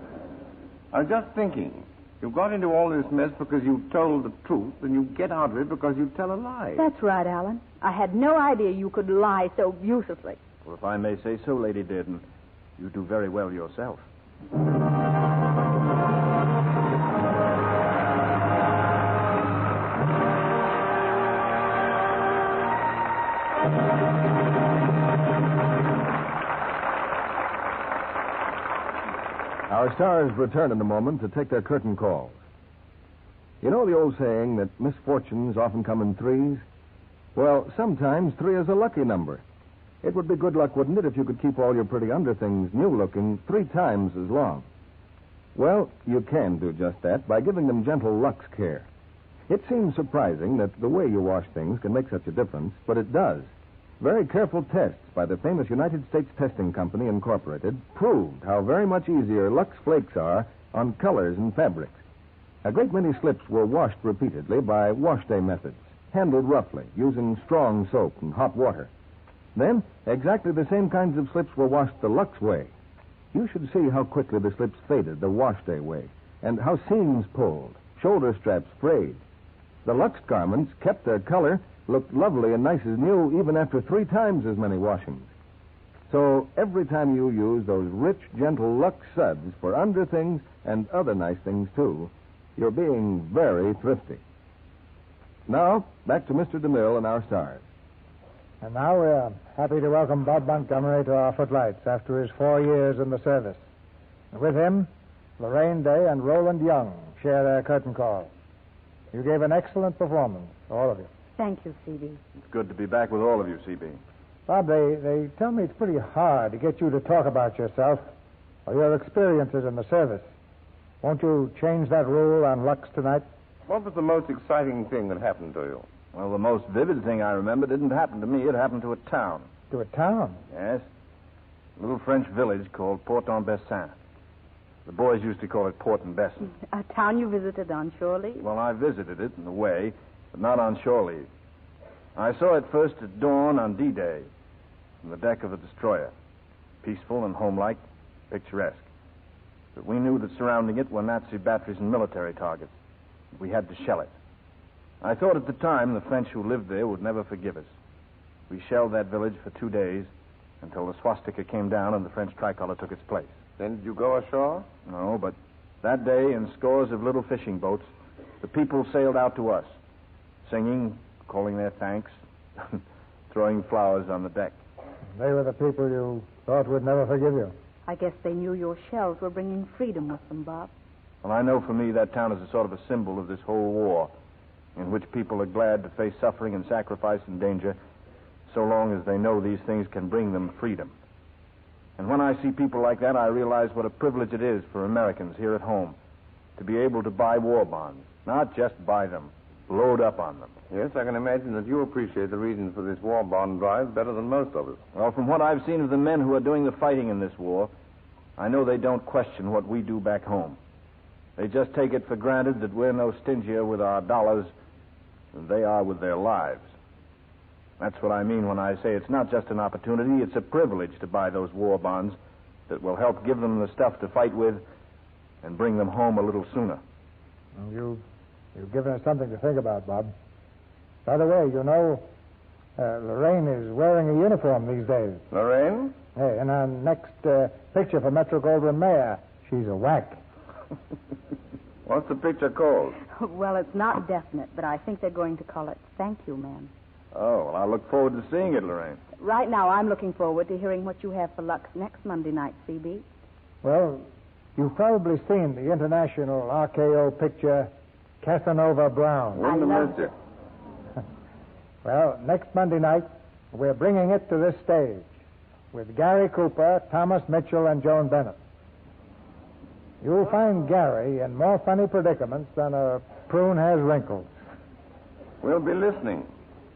was just thinking. You got into all this mess because you told the truth, and you get out of it because you tell a lie. That's right, Alan. I had no idea you could lie so beautifully. Well, if I may say so, Lady Dearden, you do very well yourself. Our stars return in a moment to take their curtain calls. You know the old saying that misfortunes often come in threes? Well, sometimes 3 is a lucky number. It would be good luck, wouldn't it, if you could keep all your pretty underthings new-looking 3 times as long? Well, you can do just that by giving them gentle Lux care. It seems surprising that the way you wash things can make such a difference, but it does. Very careful tests by the famous United States Testing Company, Incorporated, proved how very much easier Lux Flakes are on colors and fabrics. A great many slips were washed repeatedly by wash day methods, handled roughly, using strong soap and hot water. Then, exactly the same kinds of slips were washed the Lux way. You should see how quickly the slips faded the wash day way, and how seams pulled, shoulder straps frayed. The Lux garments kept their color, looked lovely and nice as new even after 3 times as many washings. So every time you use those rich, gentle Lux suds for underthings and other nice things, too, you're being very thrifty. Now, back to Mr. DeMille and our stars. And now we're happy to welcome Bob Montgomery to our footlights after his 4 years in the service. And with him, Lorraine Day and Roland Young share their curtain call. You gave an excellent performance, all of you. Thank you, C.B. It's good to be back with all of you, C.B. Bob, they tell me it's pretty hard to get you to talk about yourself or your experiences in the service. Won't you change that rule on Lux tonight? What was the most exciting thing that happened to you? Well, the most vivid thing I remember didn't happen to me. It happened to a town. To a town? Yes. A little French village called Port-en-Bessin. The boys used to call it Port-en-Bessin. A town you visited on shore leave? Well, I visited it in a way, but not on shore leave. I saw it first at dawn on D-Day from the deck of a destroyer. Peaceful and homelike, picturesque. But we knew that surrounding it were Nazi batteries and military targets. We had to shell it. I thought at the time the French who lived there would never forgive us. We shelled that village for 2 days until the swastika came down and the French tricolor took its place. Then did you go ashore? No, but that day in scores of little fishing boats, the people sailed out to us, singing, calling their thanks, throwing flowers on the deck. They were the people you thought would never forgive you. I guess they knew your shells were bringing freedom with them, Bob. Well, I know for me that town is a sort of a symbol of this whole war, in which people are glad to face suffering and sacrifice and danger so long as they know these things can bring them freedom. And when I see people like that, I realize what a privilege it is for Americans here at home to be able to buy war bonds, not just buy them, load up on them. Yes, I can imagine that you appreciate the reasons for this war bond drive better than most of us. Well, from what I've seen of the men who are doing the fighting in this war, I know they don't question what we do back home. They just take it for granted that we're no stingier with our dollars than they are with their lives. That's what I mean when I say it's not just an opportunity, it's a privilege to buy those war bonds that will help give them the stuff to fight with and bring them home a little sooner. Well, you've given us something to think about, Bob. By the way, you know, Lorraine is wearing a uniform these days. Lorraine? Hey, in our next picture for Metro-Goldwyn-Mayer, she's a whack. What's the picture called? Well, it's not definite, but I think they're going to call it Thank You, Man. Oh, well, I look forward to seeing it, Lorraine. Right now, I'm looking forward to hearing what you have for Lux next Monday night, C.B. Well, you've probably seen the international RKO picture, Casanova Brown. I loved it. Well, next Monday night, we're bringing it to this stage with Gary Cooper, Thomas Mitchell, and Joan Bennett. You'll find Gary in more funny predicaments than a prune has wrinkles. We'll be listening.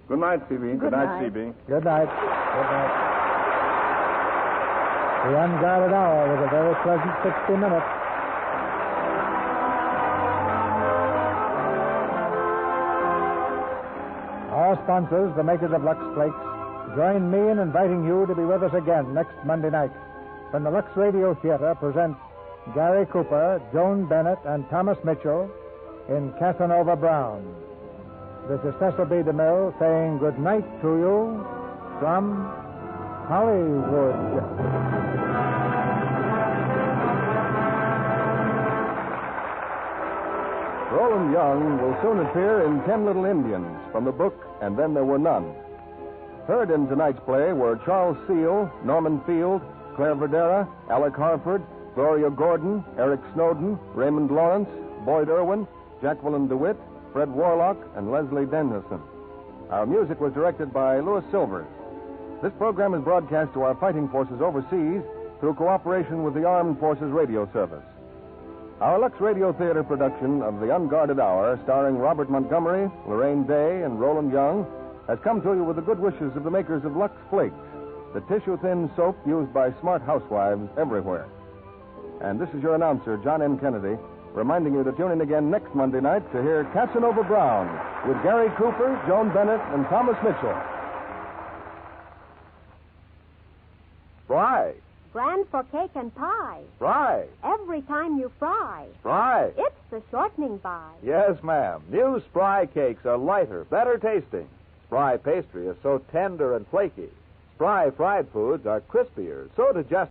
Good night, C.B. Good night, C.B. Good night. Good night. The Unguarded Hour was a very pleasant 60 minutes. Our sponsors, the makers of Lux Flakes, join me in inviting you to be with us again next Monday night when the Lux Radio Theater presents Gary Cooper, Joan Bennett, and Thomas Mitchell in Casanova Brown. This is Cecil B. DeMille saying good night to you from Hollywood. Roland Young will soon appear in 10 Little Indians from the book And Then There Were None. Heard in tonight's play were Charles Seale, Norman Field, Claire Verdera, Alec Harford, Gloria Gordon, Eric Snowden, Raymond Lawrence, Boyd Irwin, Jacqueline DeWitt, Fred Warlock, and Leslie Dennison. Our music was directed by Louis Silvers. This program is broadcast to our fighting forces overseas through cooperation with the Armed Forces Radio Service. Our Lux Radio Theater production of The Unguarded Hour, starring Robert Montgomery, Lorraine Day, and Roland Young, has come to you with the good wishes of the makers of Lux Flakes, the tissue-thin soap used by smart housewives everywhere. And this is your announcer, John M. Kennedy, reminding you to tune in again next Monday night to hear Casanova Brown with Gary Cooper, Joan Bennett, and Thomas Mitchell. Fry. Brand for cake and pie. Fry. Every time you fry. Fry. It's the shortening by. Yes, ma'am. New Spry cakes are lighter, better tasting. Spry pastry is so tender and flaky. Spry fried foods are crispier, so digestible.